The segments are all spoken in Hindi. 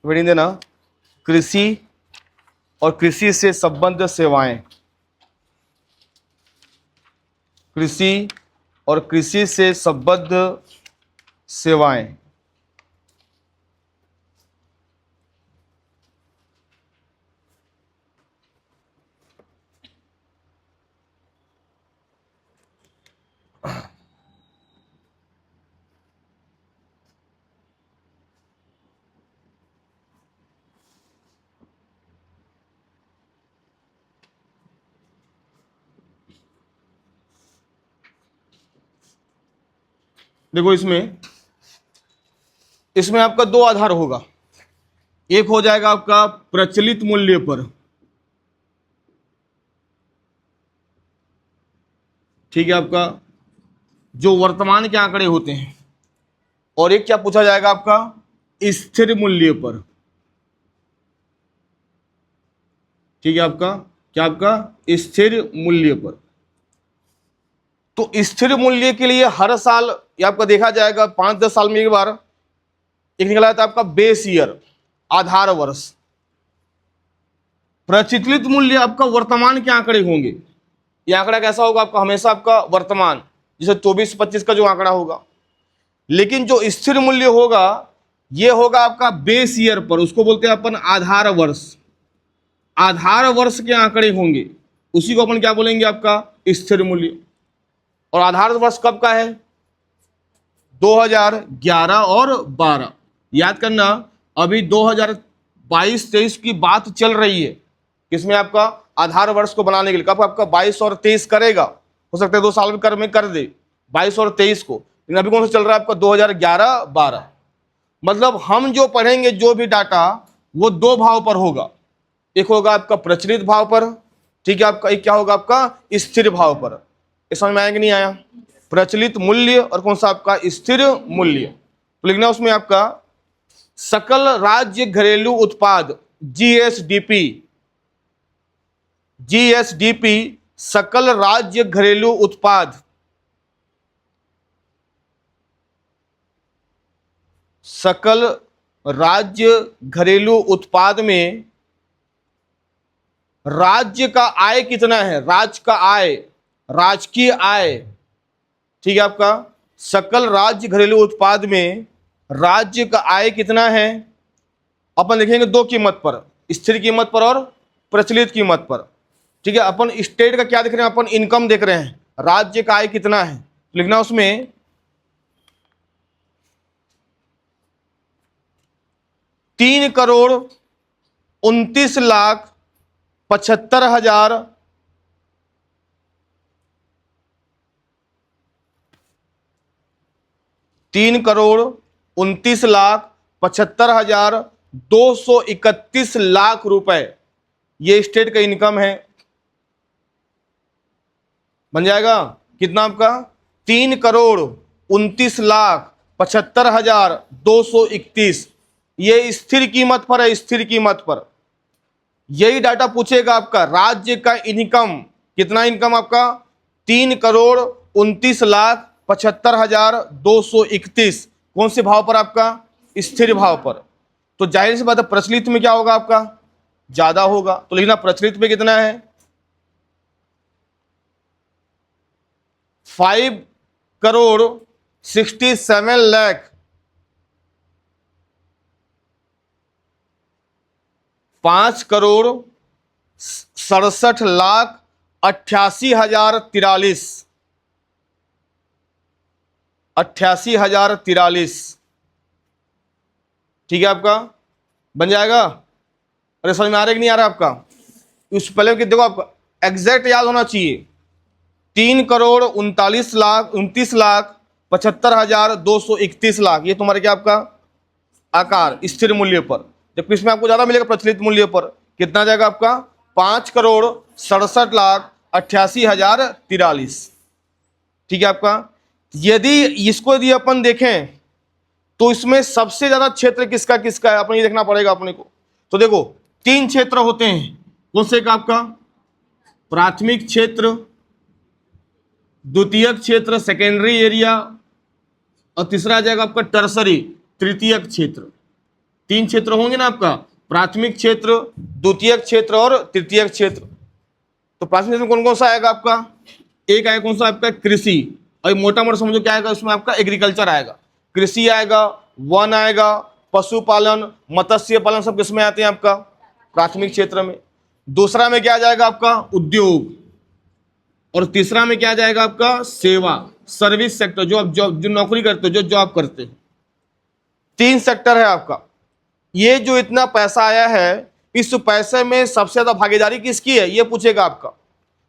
हेडिंग देना कृषि और कृषि से संबद्ध सेवाएं, कृषि और कृषि से संबद्ध सेवाएं। देखो इसमें आपका दो आधार होगा। एक हो जाएगा आपका प्रचलित मूल्य पर, ठीक है, आपका जो वर्तमान के आंकड़े होते हैं, और एक क्या पूछा जाएगा आपका स्थिर मूल्य पर, ठीक है, आपका क्या, आपका स्थिर मूल्य पर। तो स्थिर मूल्य के लिए हर साल ये आपका देखा जाएगा 5-10 साल में एक बार एक निकला जाता है आपका बेस ईयर, आधार वर्ष। प्रचलित मूल्य आपका वर्तमान के आंकड़े होंगे। ये आंकड़ा कैसा होगा आपका, हमेशा आपका वर्तमान, जैसे 24-25 का जो आंकड़ा होगा। लेकिन जो स्थिर मूल्य होगा ये होगा आपका बेस ईयर पर, उसको बोलते हैं अपन आधार वर्ष। आधार वर्ष के आंकड़े होंगे, उसी को अपन क्या बोलेंगे, आपका स्थिर मूल्य। और आधार वर्ष कब का है, 2011 और 12। याद करना, अभी 2022-23 की बात चल रही है, किसमें आपका आधार वर्ष को बनाने के लिए। कब आपका 22 और 23 करेगा, हो सकता है 2 साल में कर दे 22 और 23 को, लेकिन अभी कौन सा चल रहा है आपका 2011-12। मतलब हम जो पढ़ेंगे जो भी डाटा वो दो भाव पर होगा, एक होगा आपका प्रचलित भाव पर, ठीक है, आपका एक क्या होगा आपका स्थिर भाव पर। इस समझ में आया कि नहीं आया, प्रचलित मूल्य और कौन सा आपका स्थिर मूल्य। तो लिखना उसमें आपका सकल राज्य घरेलू उत्पाद जीएसडीपी, जीएसडीपी सकल राज्य घरेलू उत्पाद, सकल राज्य घरेलू उत्पाद में राज्य का आय कितना है, राज्य का आय, राजकीय आय, ठीक है, आपका सकल राज्य घरेलू उत्पाद में राज्य का आय कितना है। अपन लिखेंगे दो कीमत पर, स्थिर कीमत पर और प्रचलित कीमत पर, ठीक है। अपन स्टेट का क्या देख रहे हैं, अपन इनकम देख रहे हैं, राज्य का आय कितना है। लिखना उसमें 3,29,75,000 3,29,75,231 रुपए, ये स्टेट का इनकम है। बन जाएगा कितना आपका 3,29,75,231, ये स्थिर कीमत पर है, स्थिर कीमत पर। यही डाटा पूछेगा आपका राज्य का इनकम, कितना इनकम आपका 3,29,75,231, कौन से भाव पर आपका स्थिर भाव पर। तो जाहिर सी बात है प्रचलित में क्या होगा आपका ज्यादा होगा, तो लिखना प्रचलित में कितना है 5,67 लाख 5,67,88,043, 88,043, ठीक है, आपका बन जाएगा। अरे समझ में आ रहा है कि नहीं आ रहा आपका, उस पहले कि देखो आपका एग्जैक्ट याद होना चाहिए, 3,29,75,231, ये तुम्हारे क्या आपका आकार स्थिर मूल्य पर। जबकि इसमें आपको ज्यादा मिलेगा प्रचलित मूल्य पर, कितना जाएगा आपका 5,67,88,043, ठीक है आपका। यदि अपन देखें तो इसमें सबसे ज्यादा क्षेत्र किसका किसका है, अपन ये देखना पड़ेगा अपने को। तो देखो 3 क्षेत्र होते हैं, कौन से का आपका प्राथमिक क्षेत्र, द्वितीयक क्षेत्र सेकेंडरी एरिया, और तीसरा आ जाएगा आपका टर्सरी तृतीयक क्षेत्र। तीन क्षेत्र होंगे ना आपका, प्राथमिक क्षेत्र, द्वितीयक क्षेत्र और तृतीयक क्षेत्र। तो प्राथमिक क्षेत्र में कौन कौन सा आएगा आपका, एक आएगा कौन सा आपका कृषि, और मोटा मोटा समझो क्या आएगा उसमें आपका एग्रीकल्चर आएगा, कृषि आएगा, वन आएगा, पशुपालन, मत्स्य पालन, सब किसमें आते हैं आपका प्राथमिक क्षेत्र में। दूसरा में क्या आ जाएगा आपका उद्योग, और तीसरा में क्या आ जाएगा आपका सेवा, सर्विस सेक्टर, जो आप जो नौकरी करते हो, जो जॉब करते हो। तीन सेक्टर है आपका। ये जो इतना पैसा आया है, इस पैसे में सबसे ज्यादा भागीदारी किसकी है, ये पूछेगा आपका।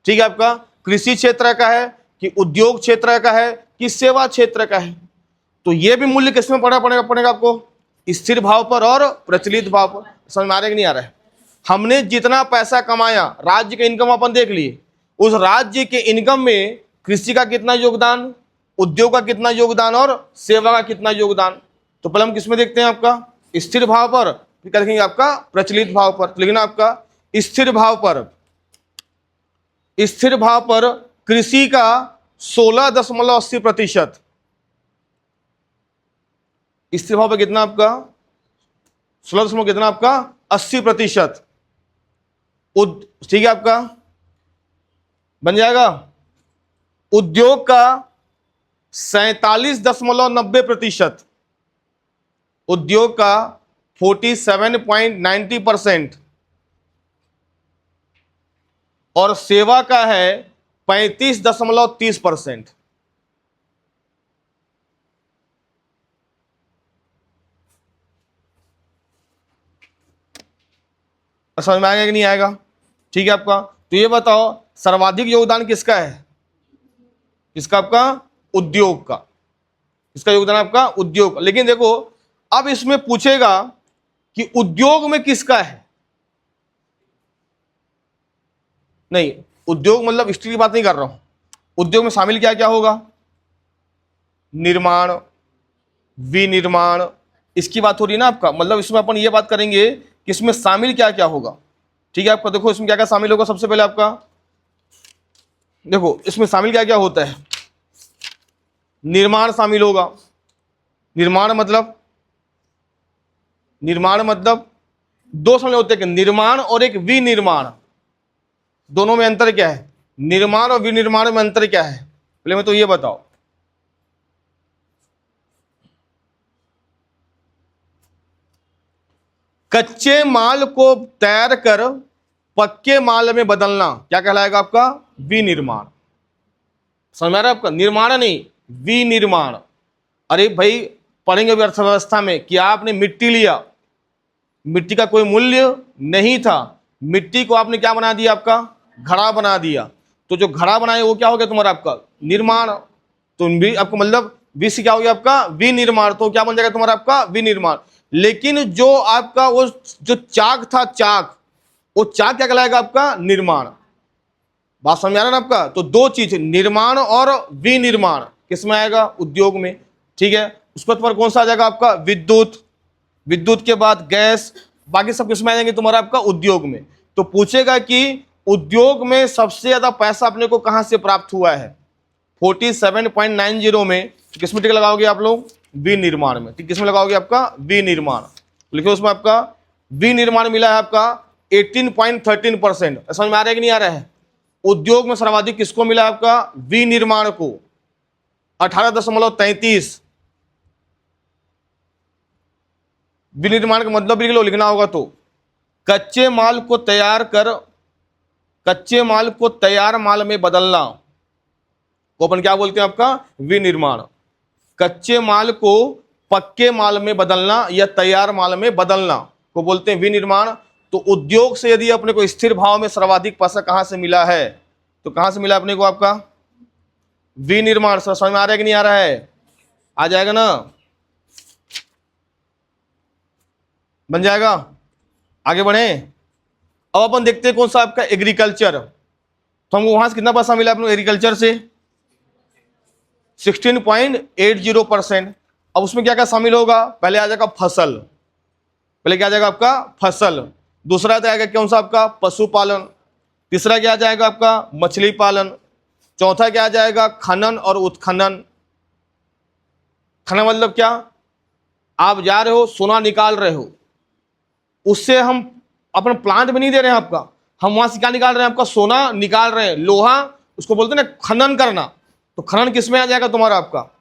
ठीक है, आपका कृषि क्षेत्र का है कि उद्योग क्षेत्र का है कि सेवा क्षेत्र का है। तो ये भी मूल्य किसमें पड़ेगा आपको, स्थिर भाव पर और प्रचलित भाव पर। समझ में आ रहा है कि नहीं आ रहा है। हमने जितना पैसा कमाया, राज्य के इनकम अपन देख लिए, उस राज्य के इनकम में कृषि का कितना योगदान, उद्योग का कितना योगदान और सेवा का कितना योगदान। तो पहले हम किसमें देखते हैं आपका स्थिर भाव पर, फिर क्या लिखेंगे आपका प्रचलित भाव पर। तो लिखना आपका स्थिर भाव पर, स्थिर भाव पर कृषि का 16.80%। स्थिर भाव पर कितना आपका 16 कितना आपका 80%। ठीक है, आपका बन जाएगा। उद्योग का 47.90%, उद्योग का 47.90%, और सेवा का है 35.30%। समझ में आएगा कि नहीं आएगा। ठीक है आपका। तो ये बताओ सर्वाधिक योगदान किसका है, किसका आपका उद्योग का, इसका योगदान आपका उद्योग। लेकिन देखो अब इसमें पूछेगा कि उद्योग में किसका है, नहीं उद्योग मतलब स्टील की बात नहीं कर रहा हूं, उद्योग में शामिल क्या क्या होगा, निर्माण, विनिर्माण, इसकी बात हो रही है ना आपका। मतलब इसमें अपन ये बात करेंगे कि इसमें शामिल क्या क्या होगा। ठीक है आपका, देखो इसमें क्या क्या शामिल होगा। सबसे पहले आपका देखो इसमें शामिल क्या क्या होता है, निर्माण शामिल होगा। निर्माण मतलब दो समझ होते हैं कि निर्माण और एक विनिर्माण, दोनों में अंतर क्या है, निर्माण और विनिर्माण में अंतर क्या है, पहले मैं तो ये बताओ। कच्चे माल को तैयार कर पक्के माल में बदलना क्या कहलाएगा आपका विनिर्माण। समझ में आ रहा है आपका, निर्माण नहीं विनिर्माण। अरे भाई पढ़ेंगे अभी अर्थव्यवस्था में कि आपने मिट्टी लिया, मिट्टी का कोई मूल्य नहीं था, मिट्टी को आपने क्या बना दिया, आपका घड़ा बना दिया। तो जो घड़ा बनाए वो क्या हो गया तुम्हारा आपका निर्माण। तो आपको मतलब विश्व क्या हो गया आपका विनिर्माण। तो क्या बन जाएगा तुम्हारा आपका विनिर्माण। लेकिन जो आपका वो जो चाक था, चाक, वो चाक क्या कहलाएगा आपका निर्माण। बात समझ आ रहा है ना आपका। तो दो चीज निर्माण और विनिर्माण किसमें आएगा उद्योग में। ठीक है, उसके बाद कौन सा आ जाएगा आपका विद्युत, विद्युत के बाद गैस, बाकी सब किसमें आ जाएंगे तुम्हारा आपका उद्योग में। तो पूछेगा कि उद्योग में सबसे ज्यादा पैसा अपने को कहां से प्राप्त हुआ है, 47.90 में। तो किसमें टिक लगाओगे आप लोग विनिर्माण में। ठीक, किसमें लगाओगे आपका विनिर्माण। लिखो उसमें आपका विनिर्माण मिला है आपका 18.13%। समझ में आ रहा है कि नहीं आ रहा है। उद्योग में सर्वाधिक किसको मिला आपका विनिर्माण को 18.33। विनिर्माण का मतलब भी लिखना होगा तो कच्चे माल को तैयार कर, कच्चे माल को तैयार माल में बदलना को अपन क्या बोलते हैं आपका विनिर्माण। कच्चे माल को पक्के माल में बदलना या तैयार माल में बदलना को बोलते हैं विनिर्माण। तो उद्योग से यदि अपने को स्थिर भाव में सर्वाधिक पैसा कहां से मिला है, तो कहां से मिला अपने को आपका विनिर्माण। समझ में आ रहा है कि नहीं आ रहा है, आ जाएगा ना, बन जाएगा। आगे बढ़े। अब अपन देखते हैं कौन सा आपका एग्रीकल्चर। तो हमको वहां से कितना पैसा मिला अपने एग्रीकल्चर से 16.80%। अब उसमें क्या क्या शामिल होगा, पहले आ जाएगा फसल, पहले क्या आ जाएगा आपका फसल। दूसरा जाएगा कौन सा आपका पशुपालन। तीसरा क्या आ जाएगा आपका मछली पालन। चौथा क्या आ जाएगा खनन और उत्खनन। खनन मतलब क्या, आप जा रहे हो सोना निकाल रहे हो, उससे हम अपना प्लांट में नहीं दे रहे हैं आपका, हम वहां से क्या निकाल रहे हैं, आपका सोना निकाल रहे हैं, लोहा, उसको बोलते हैं ना खनन करना। तो खनन किस में आ जाएगा तुम्हारा आपका?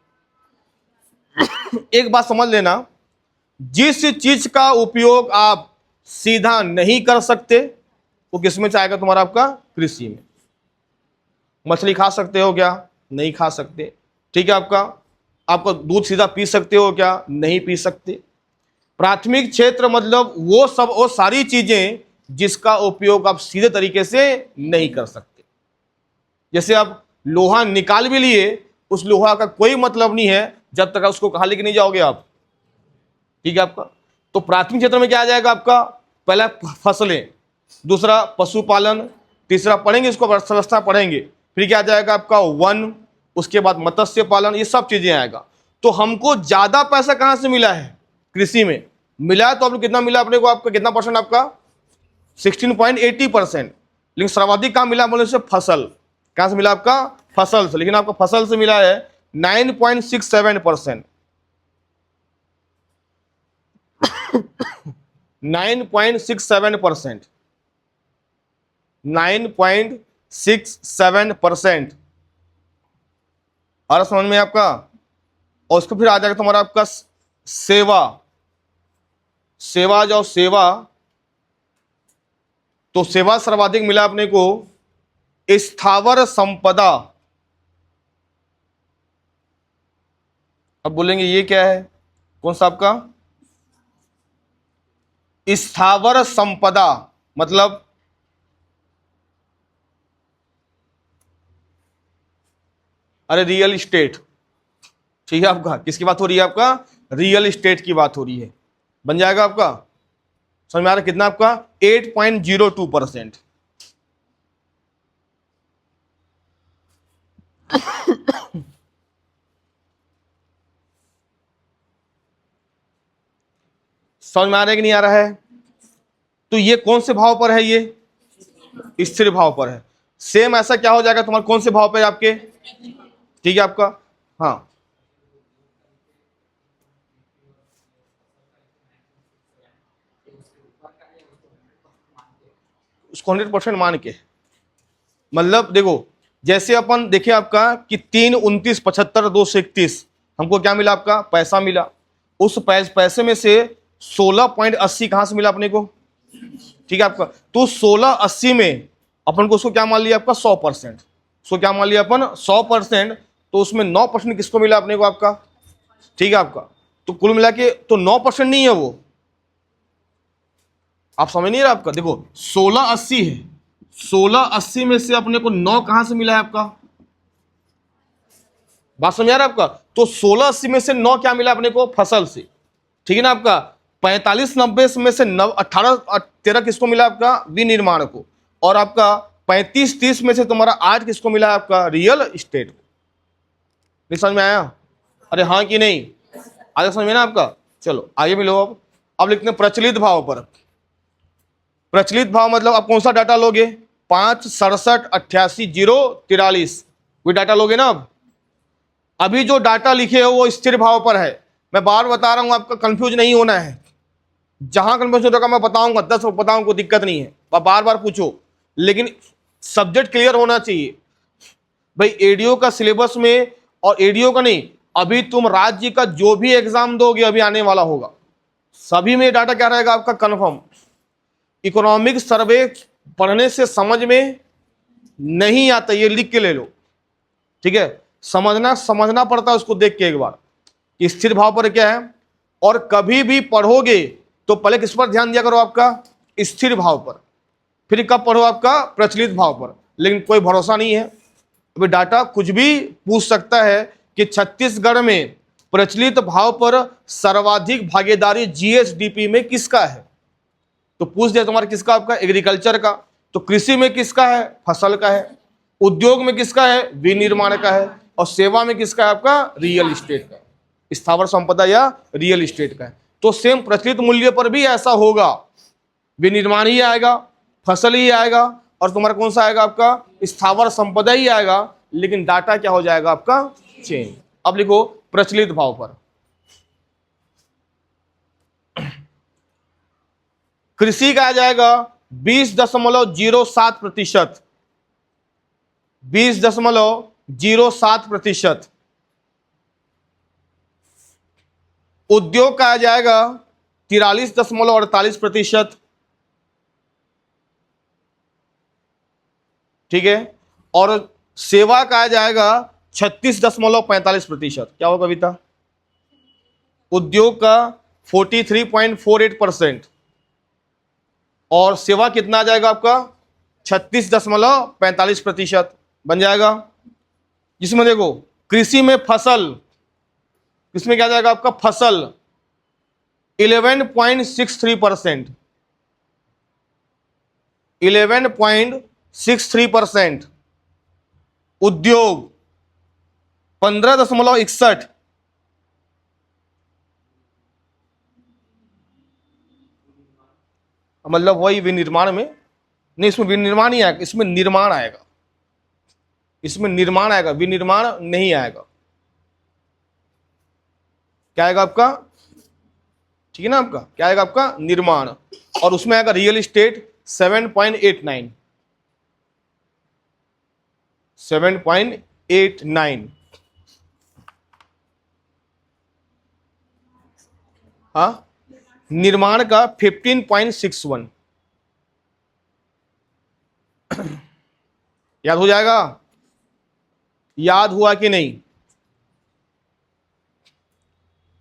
एक बात समझ लेना, जिस चीज का उपयोग आप सीधा नहीं कर सकते वो किस में जाएगा तुम्हारा आपका? कृषि में। मछली खा सकते हो क्या? नहीं खा सकते। ठीक है, आपका दूध सीधा पी सकते हो क्या? नहीं पी सकते। प्राथमिक क्षेत्र मतलब वो सारी चीजें जिसका उपयोग आप सीधे तरीके से नहीं कर सकते। जैसे आप लोहा निकाल भी लिए, उस लोहा का कोई मतलब नहीं है जब तक उसको कहाँ लेके नहीं जाओगे आप। ठीक है आपका। तो प्राथमिक क्षेत्र में क्या आ जाएगा आपका? पहला फसलें, दूसरा पशुपालन, तीसरा पढ़ेंगे इसको अर्थव्यवस्था पढ़ेंगे, फिर क्या आ जाएगा आपका? वन, उसके बाद मत्स्य पालन, ये सब चीजें आएगा। तो हमको ज्यादा पैसा कहां से मिला है? कृषि में मिला है। तो आपको कितना मिला अपने को? आपका कितना परसेंट? आपका 16.80%। लेकिन सर्वाधिक कहां मिला बोले से? फसल। कहां से मिला आपका? फसल से। लेकिन आपका फसल से मिला है 9.67%। 9.67%। 9.67%। और समझ में आपका? और उसको फिर आ जाएगा तुम्हारा आपका सेवा। सेवा जाओ, सेवा, तो सेवा सर्वाधिक मिला अपने को स्थावर संपदा। अब बोलेंगे ये क्या है? कौन सा आपका? स्थावर संपदा मतलब अरे रियल इस्टेट। ठीक है आपका। किसकी बात हो रही है? आपका रियल इस्टेट की बात हो रही है। बन जाएगा आपका? समझ में आ रहा है? कितना आपका? 8.02%। समझ में आ रहा है कि नहीं आ रहा है? तो ये कौन से भाव पर है? ये स्थिर भाव पर है। सेम ऐसा क्या हो जाएगा तुम्हारे? कौन से भाव पे आपके? ठीक है आपका। हाँ, उसको 100% मान के, मतलब देखो, जैसे अपन देखिए आपका कि 3, 29, 75, 231 हमको क्या मिला? आपका पैसा मिला। उस पैसे में से 16.80 कहां से मिला अपने को? ठीक है आपका। तो 16.80 में अपन को उसको क्या मान लिया? आपका 100%। उसको क्या मान लिया अपन? 100%। तो उसमें 9% किसको मिला अपने को? आपका। ठीक है आपका। तो कुल मिला के तो 9% नहीं है वो। आप समझ नहीं रहे आपका? देखो 16.80 है, 16.80 में से अपने को 9 कहां से मिला है? आपका बात समझ आ रहा है आपका? तो 16.80 में से 9 क्या मिला अपने को? फसल से। ठीक है ना आपका। 45-90 में से 18-13 किसको मिला? आपका विनिर्माण को। और आपका 35-30 में से तुम्हारा 8 किसको मिला है? आपका रियल इस्टेट को। नहीं समझ में आया? अरे हाँ कि नहीं? आगे समझ में ना आपका? चलो आगे मिलो। अब लिखते हैं प्रचलित भाव पर। प्रचलित भाव मतलब आप कौन सा डाटा लोगे? 5, 67, 88, 0, 43 कोई डाटा लोगे ना? अब अभी जो डाटा लिखे हो वो स्थिर भाव पर है। मैं बार बता रहा हूं, आपका कंफ्यूज नहीं होना है। जहां कंफ्यूज होगा मैं बताऊंगा, 10 बताऊंगा, कोई दिक्कत नहीं है, आप बार बार पूछो, लेकिन सब्जेक्ट क्लियर होना चाहिए भाई। एडीओ का सिलेबस में, और एडीओ का नहीं, अभी तुम राज्य का जो भी एग्जाम दोगे अभी आने वाला होगा, सभी में डाटा क्या रहेगा आपका? कंफर्म। इकोनॉमिक सर्वे पढ़ने से समझ में नहीं आता, ये लिख के ले लो। ठीक है, समझना पड़ता है उसको देख के एक बार कि स्थिर भाव पर क्या है। और कभी भी पढ़ोगे तो पहले किस पर ध्यान दिया करो? आपका स्थिर भाव पर। फिर कब पढ़ो? आपका प्रचलित भाव पर। लेकिन कोई भरोसा नहीं है, अभी डाटा कुछ भी पूछ सकता है कि छत्तीसगढ़ में प्रचलित भाव पर सर्वाधिक भागीदारी जीएसडीपी में किसका है? तो पूछ दिया तुम्हारा किसका? आपका एग्रीकल्चर का। तो कृषि में किसका है? फसल का है। उद्योग में किसका है? विनिर्माण का है। और सेवा में किसका है? आपका रियल इस्टेट का, स्थावर संपदा या रियल इस्टेट का है। तो सेम प्रचलित मूल्य पर भी ऐसा होगा, विनिर्माण ही आएगा, फसल ही आएगा, और तुम्हारा कौन सा आएगा? आपका स्थावर संपदा ही आएगा, लेकिन डाटा क्या हो जाएगा? आपका चेंज। अब लिखो प्रचलित भाव पर। कृषि का आ जाएगा 20.07%, 20.07%। उद्योग का आ जाएगा 43.48%, ठीक है। और सेवा का आ जाएगा 36.45%। क्या होगा कविता? उद्योग का 43.48% और सेवा कितना आ जाएगा आपका? 36.45% बन जाएगा। जिसमें देखो कृषि में फसल, इसमें क्या जाएगा आपका? फसल 11.63%, 11.63%। उद्योग 15.61, मतलब वही विनिर्माण में नहीं, इसमें विनिर्माण नहीं आएगा, इसमें निर्माण आएगा, इसमें निर्माण आएगा, विनिर्माण नहीं आएगा। क्या आएगा आपका? ठीक है ना, आपका क्या आएगा? आपका निर्माण। और उसमें आएगा रियल एस्टेट 7.89, 7.89। हाँ, निर्माण का 15.61। याद हो जाएगा? याद हुआ कि नहीं?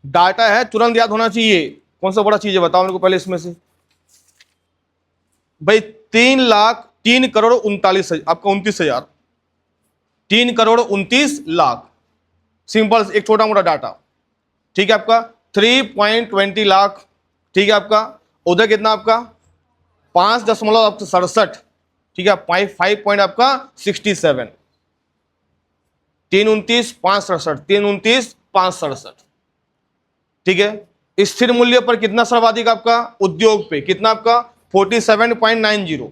डाटा है, तुरंत याद होना चाहिए। कौन सा बड़ा चीज है बताओ मेरे को पहले इसमें से भाई। 3,03,39,000 आपका 29,000, 3,29,00,000। सिंपल एक छोटा मोटा डाटा, ठीक है। आपका 3.20 लाख, ठीक है। आपका उधर कितना? आपका 5.67, ठीक है। 5 आपका 67, 329,567, 329,567, ठीक है। स्थिर मूल्य पर कितना सर्वाधिक? आपका उद्योग पे कितना? आपका 47.90,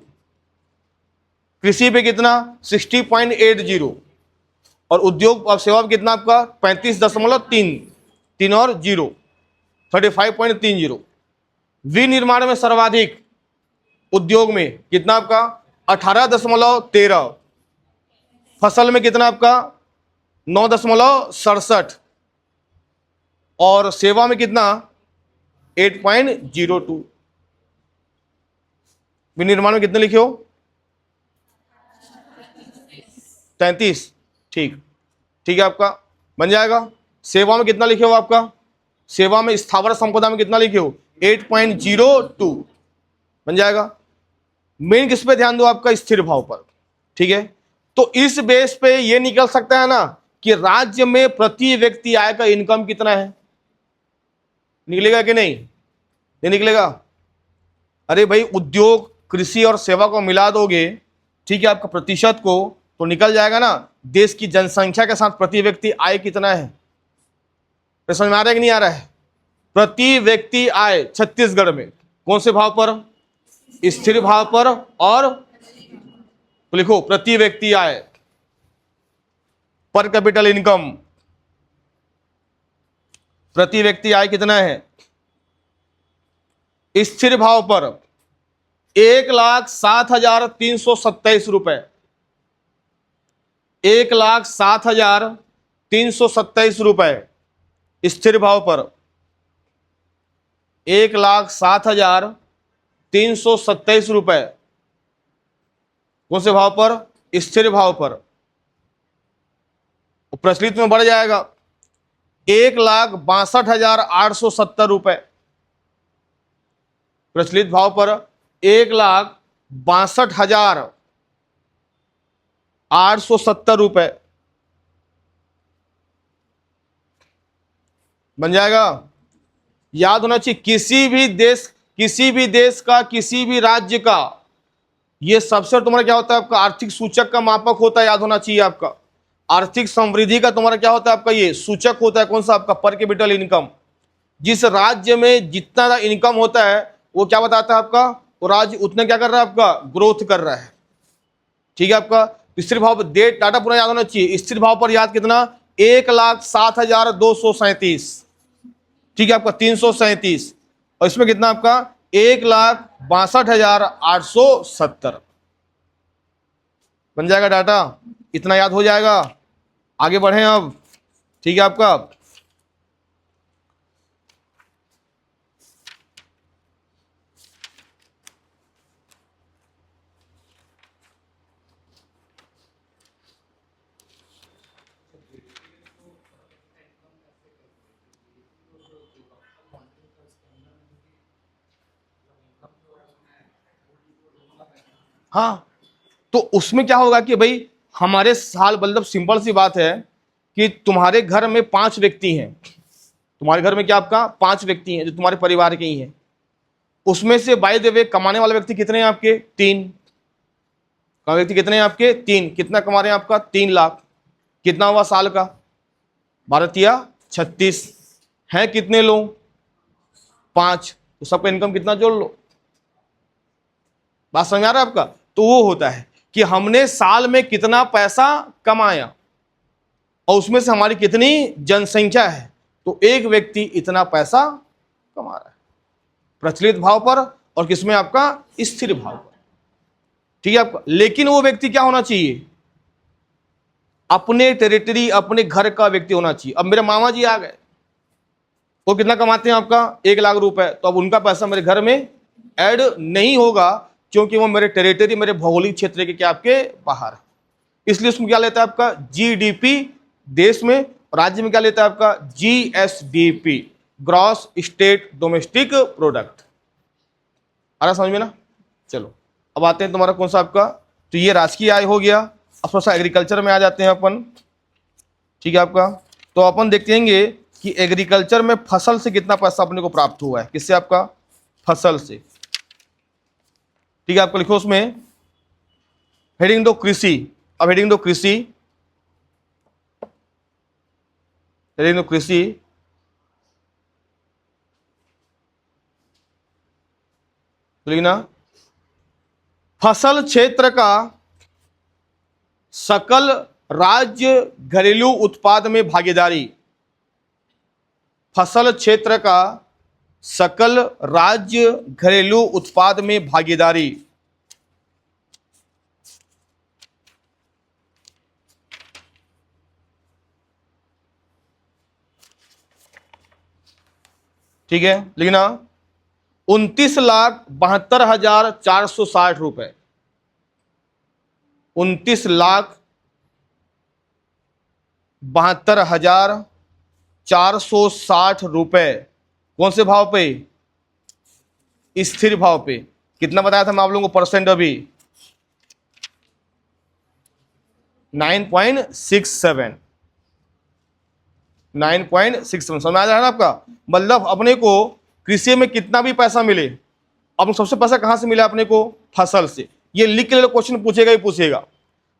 कृषि पे कितना? 60.80 और उद्योग और सेवा पे कितना? आपका 35.3 और 0, 35.30। विनिर्माण में सर्वाधिक उद्योग में कितना? आपका 18.13, फसल में कितना? आपका 9.67 और सेवा में कितना? 8.02। विनिर्माण में कितने लिखे हो? 33, ठीक, ठीक है। आपका बन जाएगा। सेवा में कितना लिखे हो? आपका सेवा में स्थावर संपदा में कितना लिखे हो? 8.02 बन जाएगा। मेन किस पे ध्यान दो? आपका स्थिर भाव पर, ठीक है। तो इस बेस पे ये निकल सकता है ना कि राज्य में प्रति व्यक्ति आय का इनकम कितना है। निकलेगा कि नहीं? नहीं निकलेगा? अरे भाई, उद्योग कृषि और सेवा को मिला दोगे, ठीक है, आपका प्रतिशत को, तो निकल जाएगा ना देश की जनसंख्या के साथ प्रति व्यक्ति आय कितना है। समझ में आ रहा है कि नहीं आ रहा है? प्रति व्यक्ति आय छत्तीसगढ़ में कौन से भाव पर? स्थिर भाव पर। और तो लिखो प्रति व्यक्ति आय, पर कैपिटल इनकम। प्रति व्यक्ति आय कितना है स्थिर भाव पर? 1,07,327 रुपए, 1,07,327 रुपए स्थिर भाव पर। 1,07,327 रुपए कौन से भाव पर? स्थिर भाव पर। प्रचलित में बढ़ जाएगा 1,62,870 रुपए। प्रचलित भाव पर 1,62,870 रुपए बन जाएगा। याद होना चाहिए, किसी भी देश का, किसी भी राज्य का ये सबसे तुम्हारा क्या होता है? आपका आर्थिक सूचक का मापक होता है। याद होना चाहिए आपका आर्थिक समृद्धि का तुम्हारा क्या होता है? आपका ये सूचक होता है। कौन सा? आपका पर कैपिटल इनकम। जिस राज्य में जितना ज्यादा इनकम होता है वो क्या बताता है? आपका वो राज्य उतना क्या कर रहा है? आपका ग्रोथ कर रहा है, ठीक है। आपका स्थिर भाव पर डेट डाटा पूरा याद होना चाहिए। स्थिर भाव पर याद कितना? 1,07,237, ठीक है। आपका 337 और इसमें कितना? आपका 1,62,870 बन जाएगा डाटा। इतना याद हो जाएगा। आगे बढ़ें अब। ठीक है आपका। हाँ, तो उसमें क्या होगा कि भाई हमारे साल, मतलब सिंपल सी बात है कि तुम्हारे घर में 5 व्यक्ति हैं। तुम्हारे घर में क्या आपका 5 व्यक्ति हैं जो तुम्हारे परिवार के ही हैं। उसमें से बाय द वे कमाने वाले व्यक्ति कितने हैं आपके? 3। व्यक्ति कितने हैं आपके? 3। कितना कमा रहे हैं आपका? 3 लाख। कितना हुआ साल का? 12×3 = 36। है कितने लोग? 5। तो सबका इनकम कितना जोड़ लो। बात समझ आ रहा है आपका? तो वो होता है कि हमने साल में कितना पैसा कमाया और उसमें से हमारी कितनी जनसंख्या है, तो एक व्यक्ति इतना पैसा कमा रहा है प्रचलित भाव पर और किसमें? आपका स्थिर भाव पर। ठीक है आपका। लेकिन वो व्यक्ति क्या होना चाहिए? अपने टेरिटरी, अपने घर का व्यक्ति होना चाहिए। अब मेरे मामा जी आ गए, वो कितना कमाते हैं आपका? 1 लाख रुपए। तो अब उनका पैसा मेरे घर में ऐड नहीं होगा क्योंकि वो मेरे टेरिटरी, मेरे भौगोलिक क्षेत्र के क्या आपके बाहर है। इसलिए उसमें क्या लेता है आपका? जीडीपी देश में, राज्य में क्या लेता है आपका? GSDP, gross state domestic product. आ रहा समझ में ना? चलो अब आते हैं तुम्हारा कौन सा आपका, तो ये राजकीय आय हो गया। अब थोड़ा सा एग्रीकल्चर में आ जाते हैं अपन। ठीक है आपका। तो अपन देखते हैं कि एग्रीकल्चर में फसल से कितना पैसा अपने को प्राप्त हुआ है। किससे? आपका फसल से। ठीक है आपको लिखो उसमें हेडिंग दो कृषि। अब हेडिंग दो कृषि, हेडिंग दो कृषि। ना फसल क्षेत्र का सकल राज्य घरेलू उत्पाद में भागीदारी। फसल क्षेत्र का सकल राज्य घरेलू उत्पाद में भागीदारी। ठीक है, लिखना 29,72,460 रुपए। 29,72,460 रुपए। कौन से भाव पे? स्थिर भाव पे। कितना बताया था मैं आप लोगों को परसेंट? अभी 9.67। 9.67 समझ आ रहा है ना आपका? मतलब अपने को कृषि में कितना भी पैसा मिले, अब सबसे पैसा कहां से मिला अपने को? फसल से। ये लिख के क्वेश्चन पूछेगा ही पूछेगा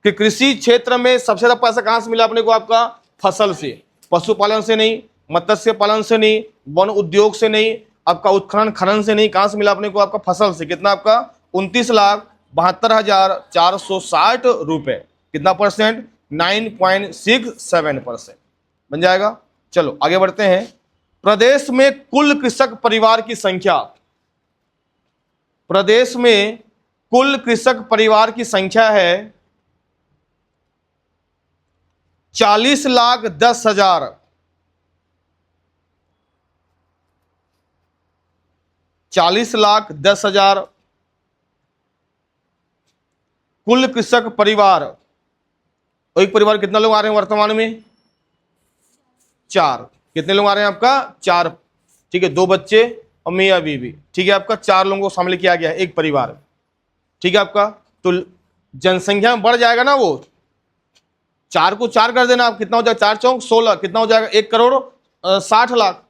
कि कृषि क्षेत्र में सबसे ज्यादा पैसा कहां से मिला अपने को? आपका फसल से। पशुपालन से नहीं, मत्स्य पालन से नहीं, वन उद्योग से नहीं, आपका उत्खनन खनन से नहीं। कहां से मिला अपने को? आपका फसल से। कितना आपका? 29,72,460 रुपए। कितना परसेंट? 9.67% बन जाएगा। चलो आगे बढ़ते हैं। प्रदेश में कुल कृषक परिवार की संख्या। प्रदेश में कुल कृषक परिवार की संख्या है 40,10,000। 40,10,000 कुल कृषक परिवार। एक परिवार कितना लोग आ रहे हैं वर्तमान में? 4। कितने लोग आ रहे हैं आपका? 4। ठीक है, 2 बच्चे और मियां बीवी। ठीक है आपका, 4 लोगों को शामिल किया गया है एक परिवार। ठीक है आपका। तो जनसंख्या में बढ़ जाएगा ना वो, 4 को 4 कर देना आप, कितना हो जाएगा? 4 चौक 16। कितना हो जाएगा? 1,60,00,000।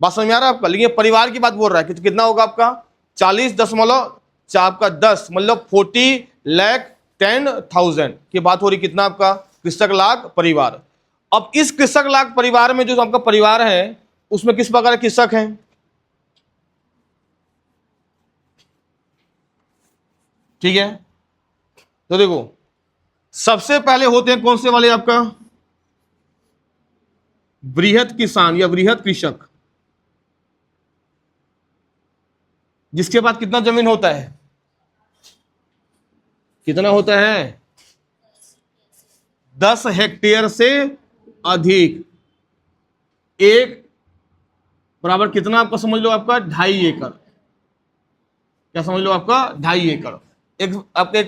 बात समझ में आ रहा है आपका? लेकिन परिवार की बात बोल रहा है कि कितना होगा आपका? 40.10 आपका 10 मतलब 40,10,000 की बात हो रही। कितना आपका? कृषक लाख परिवार। अब इस कृषक लाख परिवार में जो आपका परिवार है उसमें किस प्रकार के कृषक हैं? ठीक है, तो देखो सबसे पहले होते हैं कौन से वाले? आपका वृहद किसान या वृहद कृषक। जिसके बाद कितना जमीन होता है, कितना होता है, 10 हेक्टेयर से अधिक। एक बराबर कितना आपका समझ लो, आपका 2.5 एकड़। क्या समझ लो, आपका 2.5 एकड़। एक आपके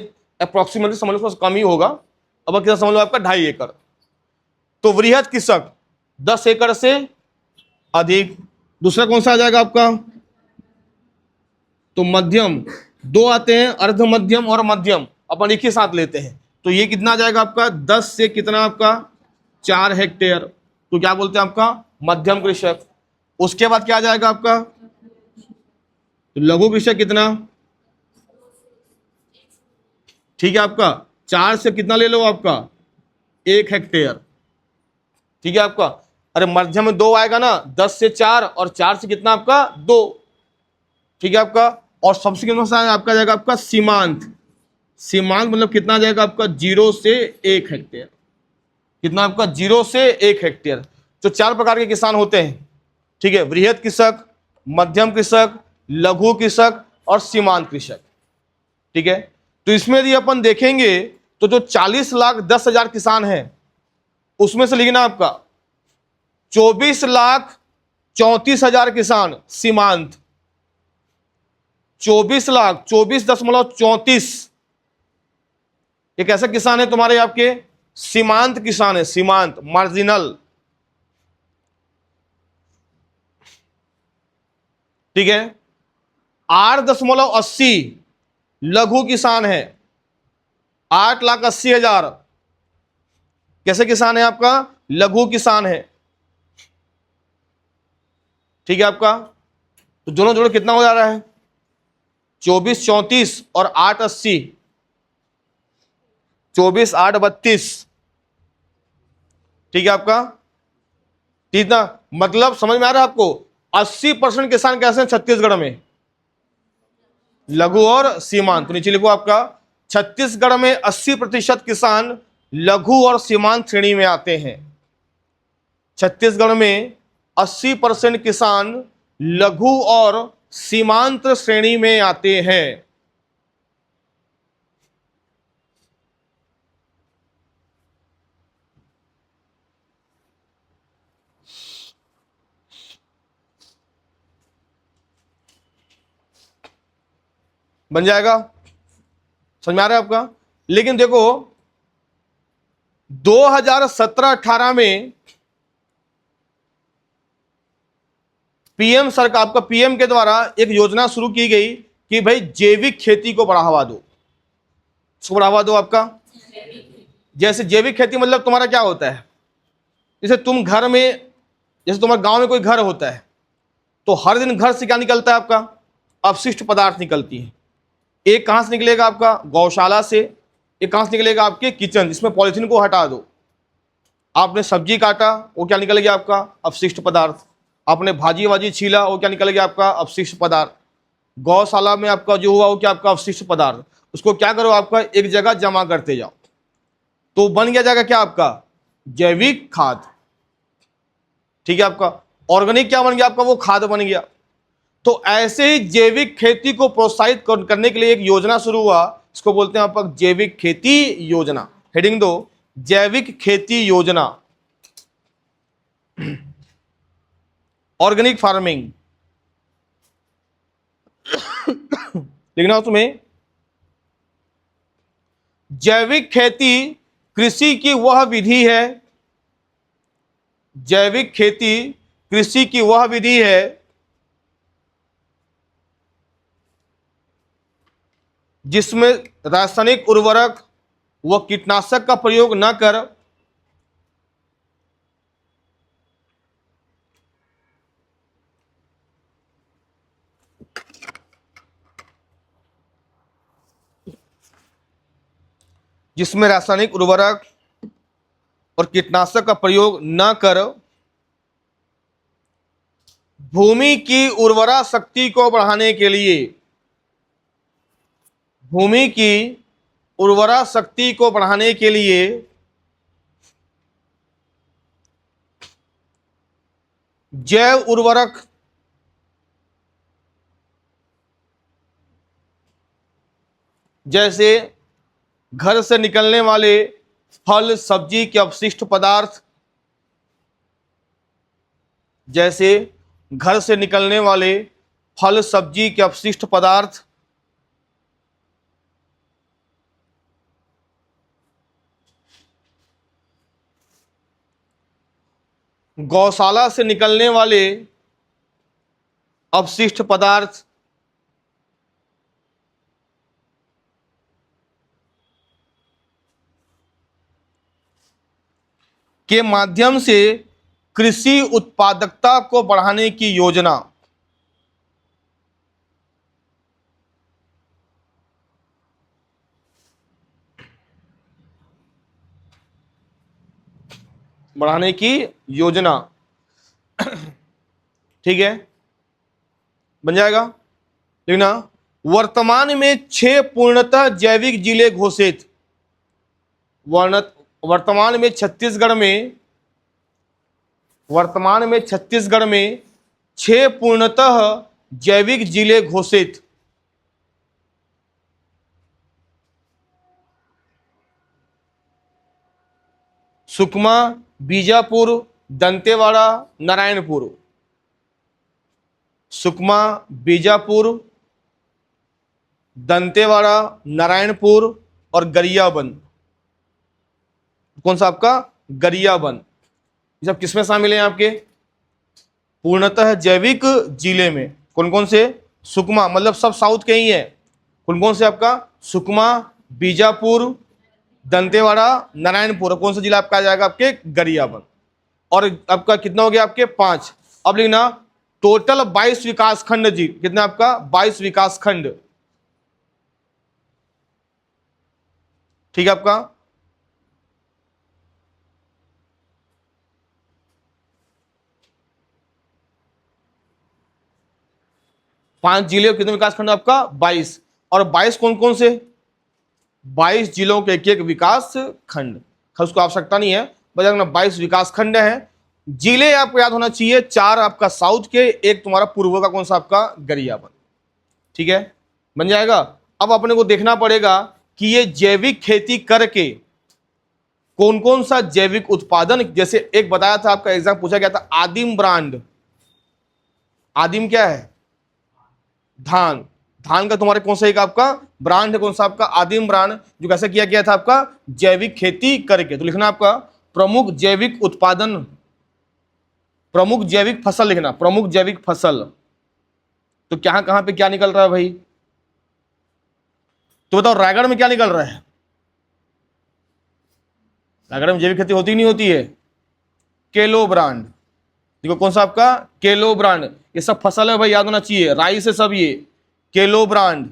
अप्रोक्सीमेटली समझ लो, कम ही होगा। अब कितना समझ लो, आपका 2.5 एकड़। तो वृहद कृषक 10 एकड़ से अधिक। दूसरा कौन सा आ जाएगा आपका, तो मध्यम। दो आते हैं, अर्ध मध्यम और मध्यम, अपन एक ही साथ लेते हैं। तो ये कितना आ जाएगा आपका, 10 से कितना आपका, 4 हेक्टेयर। तो क्या बोलते हैं आपका, मध्यम कृषक। उसके बाद क्या आ जाएगा आपका, तो लघु कृषक कितना, ठीक है आपका, 4 से कितना ले लो आपका, 1 हेक्टेयर। ठीक है आपका। अरे मध्यम में 2 आएगा ना, 10 से 4 और 4 से कितना आपका, 2। ठीक है आपका। और सबसे कितना आपका जाएगा, आपका सीमांत। सीमांत मतलब कितना आ जाएगा आपका, 0 से 1 हेक्टेयर। कितना आपका, 0 से 1 हेक्टेयर। तो 4 प्रकार के किसान होते हैं। ठीक है, वृहद कृषक, मध्यम कृषक, लघु कृषक और सीमांत कृषक। ठीक है। तो इसमें यदि अपन देखेंगे तो जो 40,10,000 किसान हैं, उसमें से लिखना आपका 24,34,000 किसान सीमांत। 24,24,34 एक ऐसे किसान है तुम्हारे, आपके सीमांत किसान है, सीमांत, मार्जिनल। ठीक है। 8.80 लघु किसान है। 8,80,000 कैसे किसान है आपका, लघु किसान है। ठीक है आपका। तो दोनों जोड़े कितना हो जा रहा है, 24,34 और 8,80, 24,8,32। ठीक है आपका। ठीक ना, मतलब समझ में आ रहा है आपको। 80% किसान कैसे हैं छत्तीसगढ़ में, लघु और सीमांत। तो नीचे लिखो आपका, छत्तीसगढ़ में 80% किसान लघु और सीमांत श्रेणी में आते हैं। छत्तीसगढ़ में 80% किसान लघु और सीमांत श्रेणी में आते हैं। बन जाएगा, समझ में आ रहा है आपका। लेकिन देखो 2017-18 में पीएम सरकार, आपका पीएम के द्वारा एक योजना शुरू की गई कि भाई जैविक खेती को बढ़ावा दो। इसको बढ़ावा दो आपका, जैसे जैविक खेती मतलब तुम्हारा क्या होता है, जैसे तुम घर में, जैसे तुम्हारे गांव में कोई घर होता है, तो हर दिन घर से क्या निकलता है आपका, अपशिष्ट पदार्थ निकलती है। एक कहां से निकलेगा आपका, गौशाला से। एक कहां से निकलेगा, आपके किचन, जिसमें पॉलिथीन को हटा दो। आपने सब्जी काटा, वो क्या निकल गया आपका, अपशिष्ट पदार्थ। आपने भाजी वाजी छीला, वो क्या निकल गया आपका, अपशिष्ट पदार्थ। गौशाला में आपका जो हुआ वो क्या, आपका अपशिष्ट पदार्थ। उसको क्या करो, आपका एक जगह जमा करते जाओ, तो बन गया जाएगा क्या आपका, जैविक खाद। ठीक है आपका। ऑर्गेनिक क्या बन गया आपका, वो खाद बन गया। तो ऐसे ही जैविक खेती को प्रोत्साहित करने के लिए एक योजना शुरू हुआ, इसको बोलते हैं आपका जैविक खेती योजना। हेडिंग दो, जैविक खेती योजना, ऑर्गेनिक फार्मिंग। लिखना हो तुम्हें, जैविक खेती कृषि की वह विधि है, जैविक खेती कृषि की वह विधि है जिसमें रासायनिक उर्वरक व कीटनाशक का प्रयोग न कर जिसमें रासायनिक उर्वरक और कीटनाशक का प्रयोग न कर भूमि की उर्वरा शक्ति को बढ़ाने के लिए, भूमि की उर्वरा शक्ति को बढ़ाने के लिए जैव उर्वरक जैसे घर से निकलने वाले फल सब्जी के अपशिष्ट पदार्थ, जैसे घर से निकलने वाले फल सब्जी के अपशिष्ट पदार्थ, गौशाला से निकलने वाले अपशिष्ट पदार्थ, के माध्यम से कृषि उत्पादकता को बढ़ाने की योजना। बढ़ाने की योजना, ठीक है, बन जाएगा। देखना, वर्तमान में 6 पूर्णतः जैविक जिले घोषित। वर्तमान में छत्तीसगढ़ में 6 पूर्णतः जैविक जिले घोषित। सुकमा, बीजापुर, दंतेवाड़ा, नारायणपुर। सुकमा, बीजापुर, दंतेवाड़ा, नारायणपुर और गरियाबंद। कौन सा आपका? गरियाबंद। ये सब किसमें शामिल हैं आपके? पूर्णतः जैविक जिले में। कौन कौन से? सुकमा, मतलब सब साउथ के ही हैं। कौन कौन से आपका? सुकमा, बीजापुर, दंतेवाड़ा, नारायणपुर। कौन सा जिला आपका आ जाएगा? आपके गरियाबंद। और आपका कितना हो गया? आपके 5। अब लिखना टोटल 22 विकास खंड जी। कितना आपका? 22 विकास खंड, ठीक है आपका। पांच जिले और कितने विकास खंड? आपका 22। और 22 कौन कौन से? 22 जिलों के एक विकास खंड। उसको आवश्यकता नहीं है, बस 22 विकास खंड है। जिले आपको याद होना चाहिए, 4 आपका साउथ के, एक तुम्हारा पूर्व का। कौन सा? आपका गरियाबंद, ठीक है, बन जाएगा। अब अपने को देखना पड़ेगा कि ये जैविक खेती करके कौन कौन सा जैविक उत्पादन, जैसे एक बताया था आपका, एग्जाम पूछा गया था, आदिम ब्रांड। आदिम क्या है? धान। धान का तुम्हारे कौन सा एक आपका ब्रांड है? कौन सा? आपका आदिम ब्रांड, जो कैसे किया गया था? आपका जैविक खेती करके। तो लिखना आपका प्रमुख जैविक उत्पादन, प्रमुख जैविक फसल लिखना, प्रमुख जैविक फसल। तो क्या कहां पे क्या निकल रहा है भाई? तो बताओ रायगढ़ में क्या निकल रहा है? रायगढ़ में जैविक खेती होती नहीं होती है? केलो ब्रांड। देखो कौन सा आपका? केलो ब्रांड। ये सब फसल है भाई, याद होना चाहिए, राई से सब। ये केलो ब्रांड।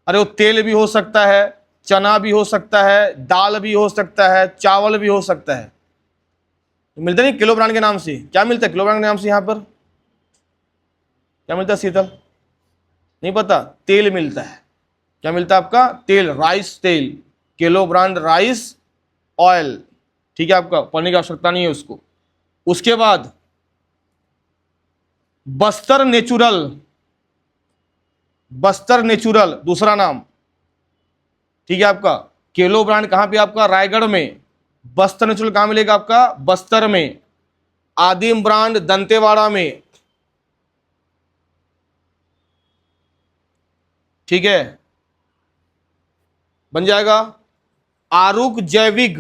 अरे वो तेल भी हो सकता है, चना भी हो सकता है, दाल भी हो सकता है, चावल भी हो सकता है। मिलता नहीं किलो ब्रांड के नाम से? क्या मिलता है किलो ब्रांड के नाम से? यहां पर क्या मिलता है शीतल? नहीं पता? तेल मिलता है। क्या मिलता है आपका? तेल, राइस तेल, किलो ब्रांड राइस ऑयल, ठीक है आपका, पढ़ने की आवश्यकता नहीं है उसको। उसके बाद बस्तर नेचुरल, बस्तर नेचुरल दूसरा नाम, ठीक है आपका। केलो ब्रांड कहां पे? आपका रायगढ़ में। बस्तर नेचुरल कहां मिलेगा? आपका बस्तर में। आदिम ब्रांड दंतेवाड़ा में, ठीक है, बन जाएगा। आरुक जैविक,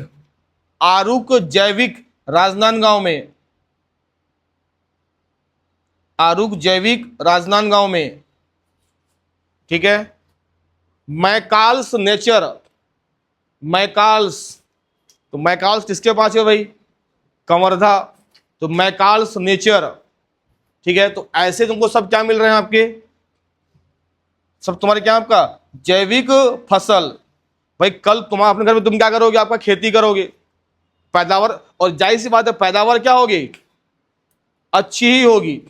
आरुक जैविक राजनांदगांव में, आरुक जैविक राजनांदगांव में, ठीक है। मैकाल्स नेचर, मैकाल्स, तो मैकाल्स किसके पास है भाई? कवर्धा। तो मैकाल्स नेचर, ठीक है। तो ऐसे तुमको सब क्या मिल रहे हैं आपके? सब तुम्हारे क्या? आपका जैविक फसल। भाई कल तुम अपने घर में तुम क्या करोगे? आपका खेती करोगे, पैदावार, और जाहिर सी बात है पैदावार क्या होगी? अच्छी ही होगी।